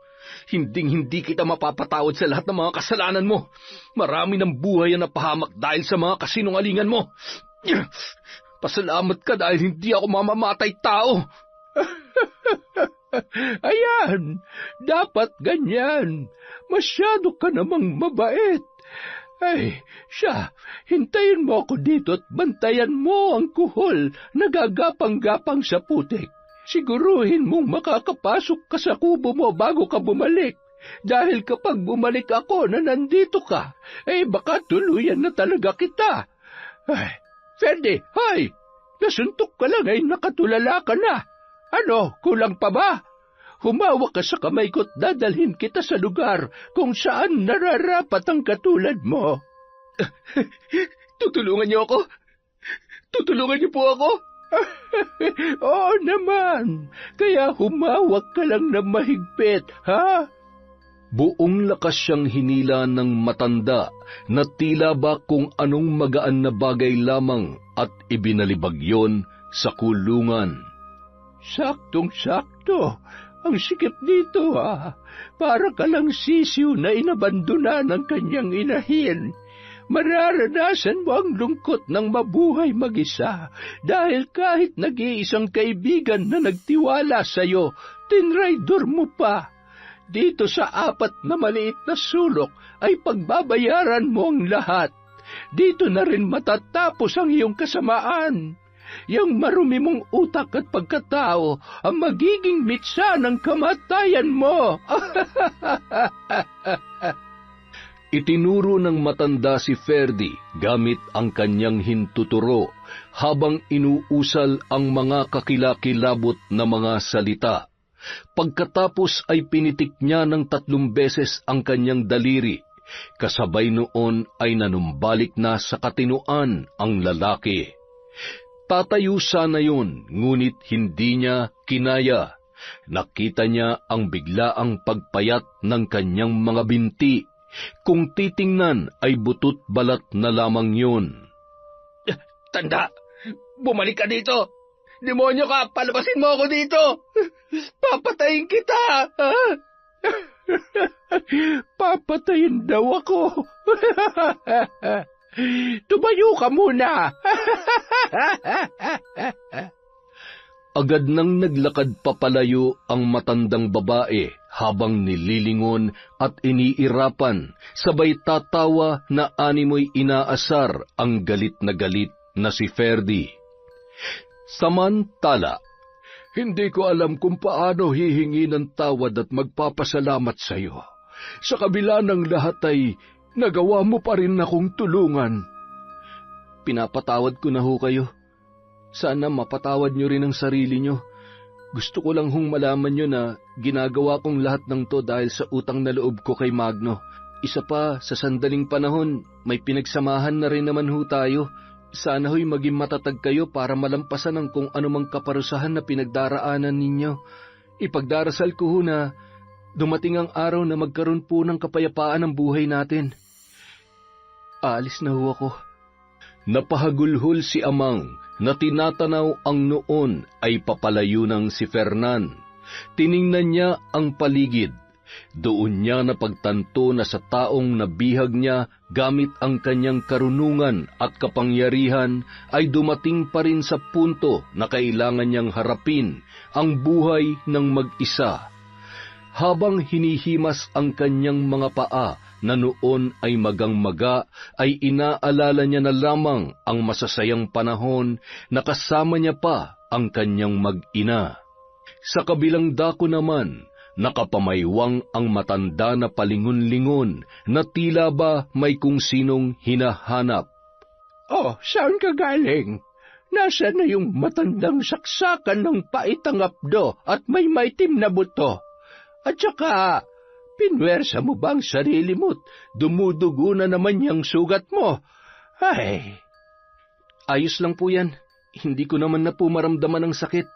Hinding-hindi kita mapapatawad sa lahat ng mga kasalanan mo. Marami ng buhay ang napahamak dahil sa mga kasinungalingan mo. Pasalamat ka dahil hindi ako mamamatay tao. Ayan, dapat ganyan. Masyado ka namang mabait. Ay, hintayin mo ako dito at bantayan mo ang kuhol na gagapang-gapang sa putik. Siguruhin mong makakapasok ka sa kubo mo bago ka bumalik. Dahil kapag bumalik ako na nandito ka, baka tuluyan na talaga kita. Ay, Ferdy, hoy! Nasuntok ka lang ay nakatulala ka na. Kulang pa ba? Humawak ka sa kamay ko't dadalhin kita sa lugar kung saan nararapat ang katulad mo. Tutulungan niyo ako? Tutulungan niyo po ako? Oo naman. Kaya humawak ka lang na mahigpit, ha? Buong lakas siyang hinila ng matanda na tila ba kung anong magaan na bagay lamang at ibinalibag yon sa kulungan. Saktong-sakto. Ang sikip dito, Para ka lang sisiw na inabandona ng kanyang inahin. Mararanasan mo ang lungkot ng mabuhay mag-isa dahil kahit nag-iisang kaibigan na nagtiwala sa'yo, tinraidor mo pa. Dito sa 4 na maliit na sulok ay pagbabayaran mo ang lahat. Dito na rin matatapos ang iyong kasamaan. Yang marumi mong utak at pagkatao ang magiging mitsa ng kamatayan mo. Itinuro ng matanda si Ferdy gamit ang kanyang hintuturo habang inuusal ang mga kakilakilabot na mga salita. Pagkatapos ay pinitik niya ng 3 beses ang kanyang daliri. Kasabay noon ay nanumbalik na sa katinuan ang lalaki. Tatayo sana yun, ngunit hindi niya kinaya. Nakita niya ang biglaang pagpayat ng kanyang mga binti. Kung titingnan ay butot balat na lamang yun. Tanda, bumalik ka dito. Demonyo ka, palabasin mo ako dito. Papatayin kita. Papatayin daw ako. Tumayo ka muna. Agad nang naglakad papalayo ang matandang babae habang nililingon at iniirapan, sabay tatawa na animoy inaasar ang galit na si Ferdy. Samantala, Hindi ko alam kung paano hihingi ng tawad at magpapasalamat sa iyo. Sa kabila ng lahat ay nagawa mo pa rin akong tulungan. Pinapatawad ko na ho kayo. Sana mapatawad nyo rin ang sarili nyo. Gusto ko lang hong malaman nyo na ginagawa kong lahat ng to dahil sa utang na loob ko kay Magno. Isa pa, sa sandaling panahon, may pinagsamahan na rin naman ho tayo. Sana ho'y maging matatag kayo para malampasan ang kung anumang kaparusahan na pinagdaraanan ninyo. Ipagdarasal ko ho na dumating ang araw na magkaroon po ng kapayapaan ang buhay natin. Aalis na ho ako. napahagulhol si Amang na tinatanaw ang noon ay papalayo ng si Fernan. Tiningnan niya ang paligid. Doon niya napagtanto na sa taong nabihag niya gamit ang kanyang karunungan at kapangyarihan ay dumating pa rin sa punto na kailangan niyang harapin ang buhay ng mag-isa. Habang hinihimas ang kanyang mga paa na noon ay magang-maga, ay inaalala niya na lamang ang masasayang panahon na kasama niya pa ang kanyang mag-ina. Sa kabilang dako naman, nakapamaywang ang matanda na palingon-lingon na tila ba may kung sinong hinahanap. Oh, saan ka galing? Nasaan na yung matandang saksakan ng paitang apdo at may maitim na buto? At saka, pinwersa mo bang sarili mo't dumudugo na naman yung sugat mo? Ay! Ayos lang po yan. Hindi ko naman na po maramdaman ang sakit.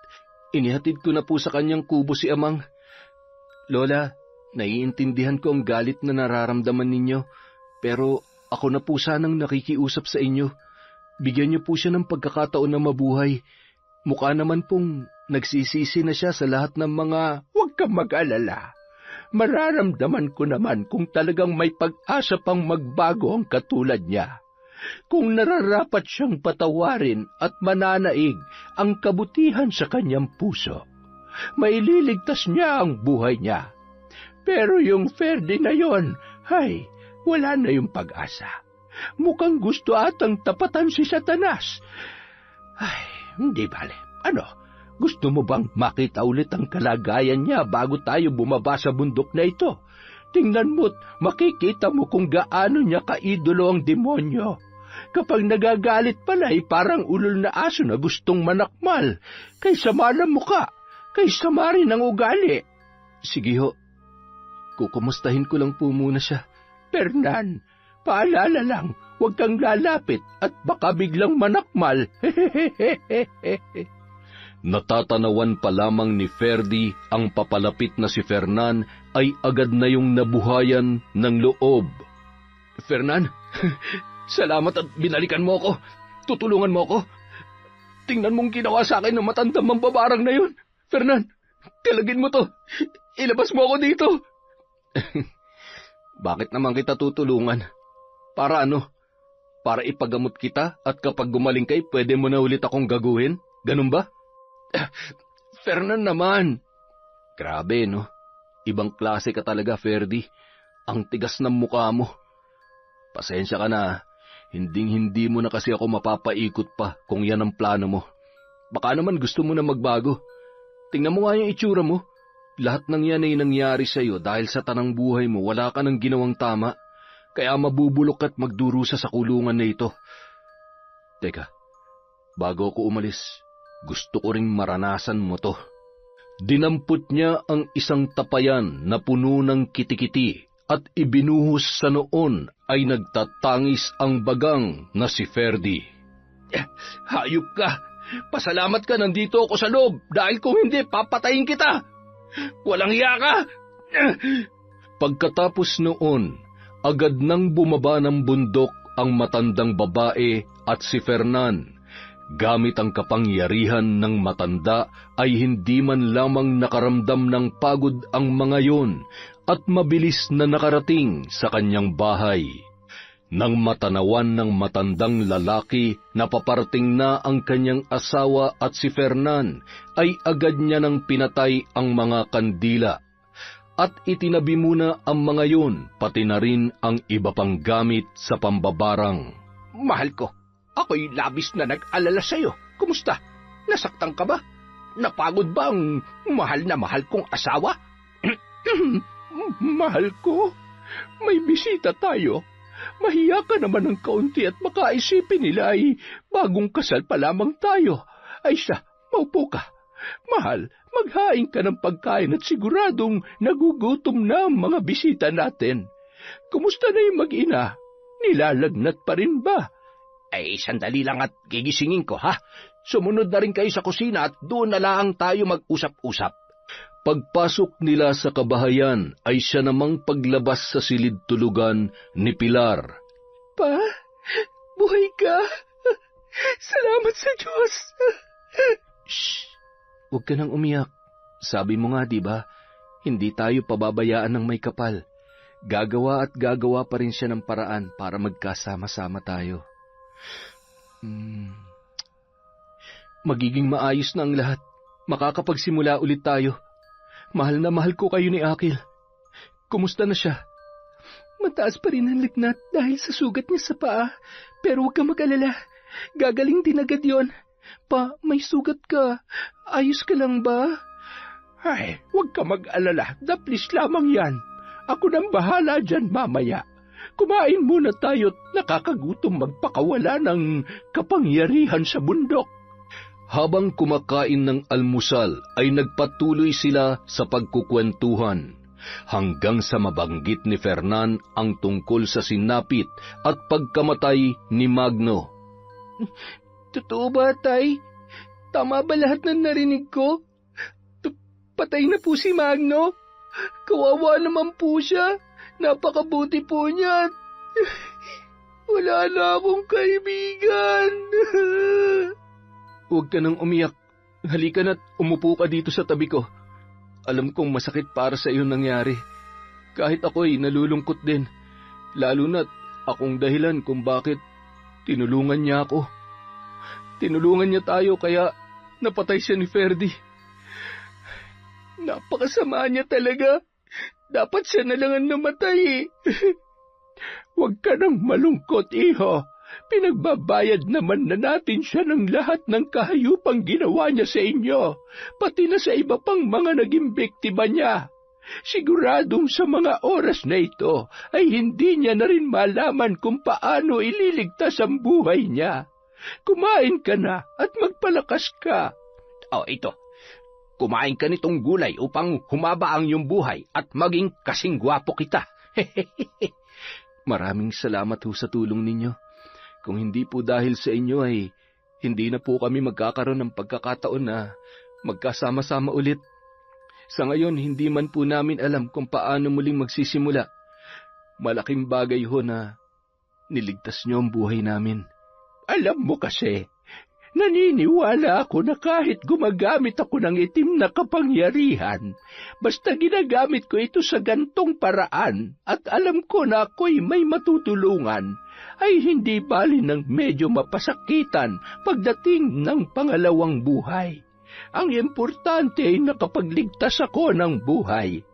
Inihatid ko na po sa kanyang kubo si Amang. Lola, naiintindihan ko ang galit na nararamdaman ninyo, pero ako na po sanang nakikiusap sa inyo. Bigyan niyo po siya ng pagkakataon na mabuhay. Mukha naman pong nagsisisi na siya sa lahat ng mga... Huwag kang mag-alala. Mararamdaman ko naman kung talagang may pag-asa pang magbago ang katulad niya. Kung nararapat siyang patawarin at mananaig ang kabutihan sa kanyang puso, maililigtas niya ang buhay niya. Pero yung Ferdy na yon, ay, wala na yung pag-asa. Mukhang gusto atang tapatan si Satanas. Ay, hindi bale. Ano, gusto mo bang makita ulit ang kalagayan niya bago tayo bumaba sa bundok na ito? Tingnan mo't makikita mo kung gaano niya kaidolo ang demonyo. Kapag nagagalit pala ay parang ulol na aso na gustong manakmal. Kaysa malang muka, kaysa rin ang ugali. Sige ho, kukumustahin ko lang po muna siya. Fernan, paalala lang, huwag kang lalapit at baka biglang manakmal. Natatanawan pa lamang ni Ferdy ang papalapit na si Fernan ay agad na yung nabuhayan ng loob. Fernan, salamat at binalikan mo ako. Tutulungan mo ako. Tingnan mong ginawa sa akin ng matandang mambabarang na yun. Fernan, talagin mo to. Ilabas mo ako dito. Bakit naman kita tutulungan? Para ano? Para ipagamot kita at kapag gumaling kay, pwede mo na ulit akong gaguhin? Ganun ba? Fernan naman. Grabe, no? Ibang klase ka talaga, Ferdy. Ang tigas ng mukha mo. Pasensya ka na. Hinding-hindi mo na kasi ako mapapaikot pa kung yan ang plano mo. Baka naman gusto mo na magbago. Tingnan mo nga yung itsura mo. Lahat ng yan ay nangyari sa'yo dahil sa tanang buhay mo wala ka ng ginawang tama. Kaya mabubulok at magdurusa sa kulungan na ito. Teka, bago ako umalis, gusto ko ring maranasan mo to. Dinampot niya ang isang tapayan na puno ng kitikiti at ibinuhos sa noon ay nagtatangis ang bagang na si Ferdy. Hayop ka! Pasalamat ka nandito ako sa loob dahil kung hindi, papatayin kita! Walang hiya ka! Pagkatapos noon, agad nang bumaba ng bundok ang matandang babae at si Fernan. Gamit ang kapangyarihan ng matanda ay hindi man lamang nakaramdam ng pagod ang mga yon at mabilis na nakarating sa kanyang bahay. Nang matanawan ng matandang lalaki na paparating na ang kanyang asawa at si Fernan, ay agad niya nang pinatay ang mga kandila. At itinabi muna ang mga yun, pati na rin ang iba pang gamit sa pambabarang. Mahal ko, ako'y labis na nag-alala sa'yo. Kumusta? Nasaktan ka ba? Napagod ba ang mahal na mahal kong asawa? Mahal ko, may bisita tayo. Mahiya ka naman ng kaunti at baka isipin nila ay bagong kasal pa lamang tayo. Ay siya, maupo ka. Mahal, maghain ka ng pagkain at siguradong nagugutom na ang mga bisita natin. Kumusta na yung mag-ina? Nilalagnat pa rin ba? Ay, sandali lang at gigisingin ko, ha? Sumunod na rin kayo sa kusina at doon na lang tayo mag-usap-usap. Pagpasok nila sa kabahayan ay siya namang paglabas sa silid tulugan ni Pilar. Pa, buhay ka. Salamat sa Diyos. Shh! Huwag ka nang umiyak. Sabi mo nga, di ba, hindi tayo pababayaan ng may kapal. Gagawa at gagawa pa rin siya ng paraan para magkasama-sama tayo. Magiging maayos na ang lahat. Makakapagsimula ulit tayo. Mahal na mahal ko kayo ni Akil. Kumusta na siya? Mataas pa rin ang lagnat dahil sa sugat niya sa paa. Pero huwag ka mag-alala. Gagaling din agad yon. Pa, may sugat ka. Ayos ka lang ba? Ay, huwag ka mag-alala. Daplis lamang yan. Ako nang bahala dyan mamaya. Kumain muna tayo't nakakagutom magpakawala ng kapangyarihan sa bundok. Habang kumakain ng almusal ay nagpatuloy sila sa pagkukwentuhan hanggang sa mabanggit ni Fernan ang tungkol sa sinapit at pagkamatay ni Magno. Totoo ba, Tay? Tama ba lahat ng narinig ko? Patay na po si Magno? Kawawa naman po siya. Napakabuti po niya. Wala na akong kaibigan. Huwag ka nang umiyak. Halika na't umupo ka dito sa tabi ko. Alam kong masakit para sa iyo nangyari. Kahit ako'y nalulungkot din. Lalo na't akong dahilan kung bakit tinulungan niya ako. Tinulungan niya tayo kaya napatay siya ni Ferdy. Napakasama niya talaga. Dapat siya na lang ang namatay. Huwag ka nang malungkot, iho. Pinagbabayad naman na natin siya ng lahat ng kahayupang ginawa niya sa inyo, pati na sa iba pang mga naging biktima niya. Siguradong sa mga oras na ito ay hindi niya na rin malaman kung paano ililigtas ang buhay niya. Kumain ka na at magpalakas ka. Ito. Kumain ka nitong gulay upang humaba ang iyong buhay at maging kasing gwapo kita. Maraming salamat ho sa tulong ninyo. Kung hindi po dahil sa inyo ay hindi na po kami magkakaroon ng pagkakataon na magkasama-sama ulit. Sa ngayon, hindi man po namin alam kung paano muling magsisimula. Malaking bagay ho na niligtas niyo ang buhay namin. Alam mo kasi, naniniwala ako na kahit gumagamit ako ng itim na kapangyarihan, basta ginagamit ko ito sa gantong paraan at alam ko na ako'y may matutulungan, ay hindi bali ng medyo mapasakitan pagdating ng pangalawang buhay. Ang importante ay nakapagligtas ako ng buhay.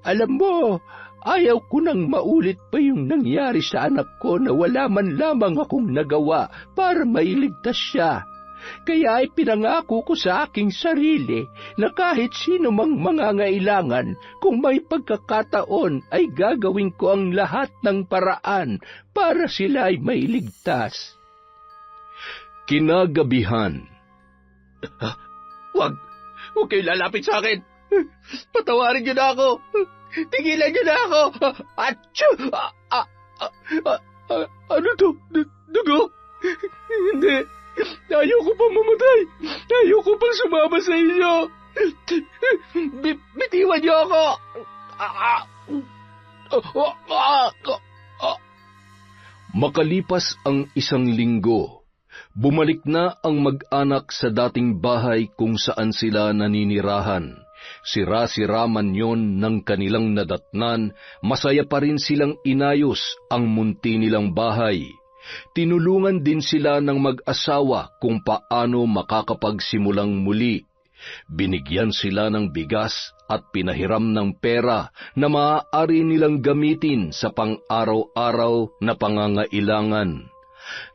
Alam mo, ayaw ko nang maulit pa yung nangyari sa anak ko na wala man lamang akong nagawa para mailigtas siya. Kaya ay pinangako ko sa aking sarili na kahit sino mang mangangailangan, kung may pagkakataon ay gagawin ko ang lahat ng paraan para sila ay mailigtas. Kinagabihan. Huwag kayo lalapit sa akin. Patawarin niyo na ako. Tigilan niyo na ako. Achoo! Ano to? Dugo? Hindi. Ayoko pang mamatay. Ayoko pang sumama sa inyo. Bitiwan niyo ako. Makalipas ang 1 linggo, bumalik na ang mag-anak sa dating bahay kung saan sila naninirahan. Sira-sira man yon ng kanilang nadatnan, masaya pa rin silang inayos ang munti nilang bahay. Tinulungan din sila ng mag-asawa kung paano makakapagsimulang muli. Binigyan sila ng bigas at pinahiram ng pera na maaari nilang gamitin sa pang-araw-araw na pangangailangan.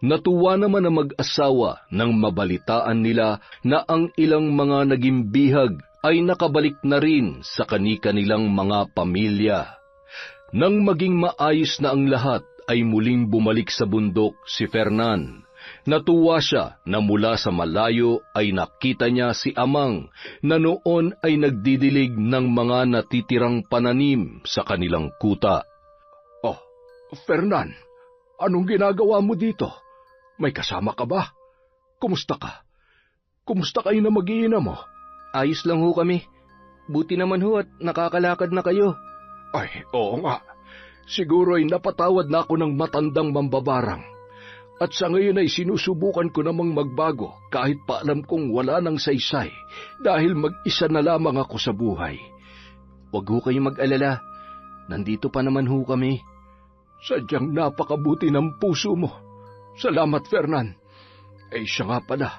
Natuwa naman ang mag-asawa nang mabalitaan nila na ang ilang mga naging bihag ay nakabalik na rin sa kani-kanilang mga pamilya. Nang maging maayos na ang lahat, ay muling bumalik sa bundok si Fernan. Natuwa siya na mula sa malayo ay nakita niya si Amang na noon ay nagdidilig ng mga natitirang pananim sa kanilang kuta. Oh, Fernan, anong ginagawa mo dito? May kasama ka ba? Kumusta ka? Kumusta kayo na mag-iina mo? Ayos lang ho kami. Buti naman ho at nakakalakad na kayo. Ay, oo nga. Siguro ay napatawad na ako ng matandang mambabarang. At sa ngayon ay sinusubukan ko namang magbago kahit pa alam kong wala nang saysay dahil mag-isa na lamang ako sa buhay. Huwag ho kayong mag-alala. Nandito pa naman ho kami. Sadyang napakabuti ng puso mo. Salamat, Fernan. Siya nga pala.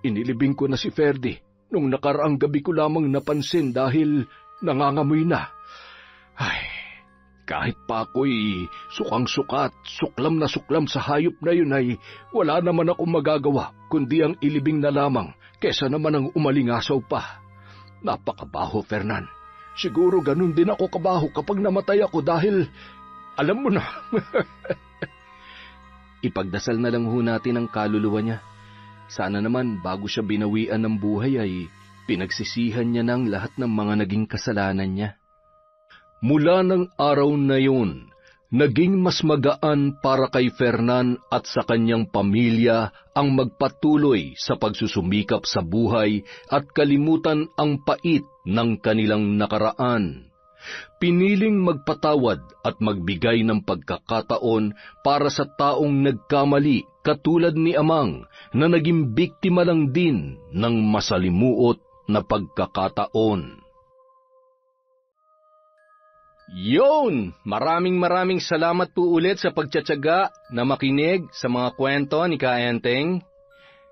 Inilibing ko na si Ferdi. Nung nakaraang gabi ko lamang napansin dahil nangangamoy na. Ay, kahit pa ako'y sukang-sukat, suklam na suklam sa hayop na yun ay wala naman akong magagawa kundi ang ilibing na lamang kesa naman ang umalingasaw pa. Napakabaho, Fernan. Siguro ganun din ako kabaho kapag namatay ako dahil alam mo na. Ipagdasal na lang ho natin ang kaluluwa niya. Sana naman bago siya binawian ng buhay ay pinagsisihan niya ng lahat ng mga naging kasalanan niya. Mula ng araw na yun, naging mas magaan para kay Fernan at sa kanyang pamilya ang magpatuloy sa pagsusumikap sa buhay at kalimutan ang pait ng kanilang nakaraan. Piniling magpatawad at magbigay ng pagkakataon para sa taong nagkamali katulad ni Amang na naging biktima lang din ng masalimuot na pagkakataon. Yun! Maraming salamat po ulit sa pagtsatsaga na makinig sa mga kwento ni Kaenteng.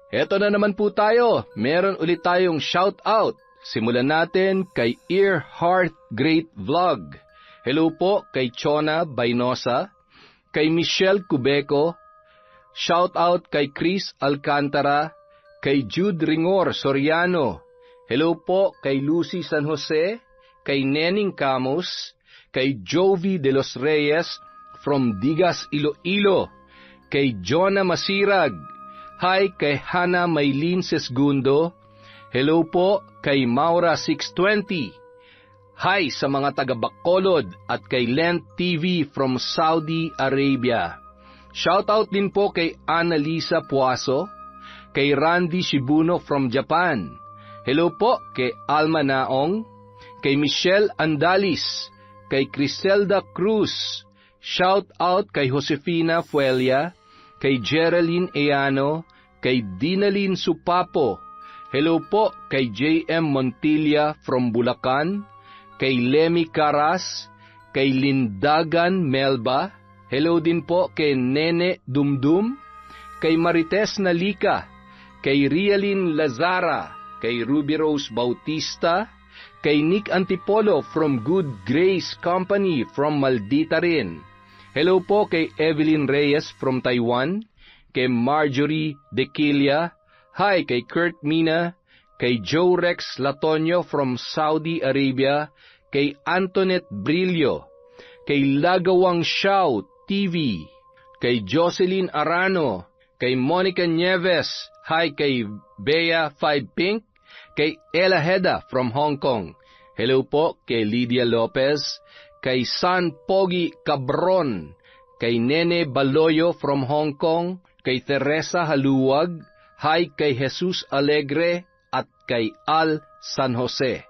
Eto na naman po tayo, meron ulit tayong shout-out. Simulan natin kay Earheart Great Vlog. Hello po kay Chona Bainosa, kay Michelle Cubeco, shout-out kay Chris Alcantara, kay Jude Ringor Soriano. Hello po kay Lucy San Jose, kay Nening Camus, kay Jovi de los Reyes from Digas, Iloilo, kay Jonah Masirag, hi kay Hana Maylin Sesgundo, hello po kay Maura 620, hi sa mga taga-Bacolod at kay Lent TV from Saudi Arabia. Shoutout din po kay Annalisa Puaso, kay Randy Shibuno from Japan, hello po kay Alma Naong, kay Michelle Andalis, kay Criselda Cruz, shout out kay Josefina Fuelia, kay Geraldine Eano, kay Dinalyn Supapo, hello po kay J.M. Montilla from Bulacan, kay Lemmy Caras, kay Lindagan Melba, hello din po kay Nene Dumdum, kay Marites Nalika, kay Rialyn Lazara, kay Ruby Rose Bautista, kay Nick Antipolo from Good Grace Company from Maldita rin. Hello po kay Evelyn Reyes from Taiwan, kay Marjorie Dequilia, hi kay Kurt Mina, kay Joe Rex Latonio from Saudi Arabia, kay Antoinette Brillo, kay Lagawang Xiao TV, kay Jocelyn Arano, kay Monica Nieves, hi kay Bea 5 Pink, kay Ella Heda from Hong Kong. Hello po kay Lydia Lopez, kay San Pogi Cabron, kay Nene Baloyo from Hong Kong, kay Teresa Haluwag, hi kay Jesus Alegre at kay Al San Jose.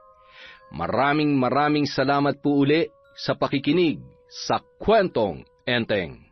Maraming salamat po uli sa pakikinig sa Kwentong Enteng.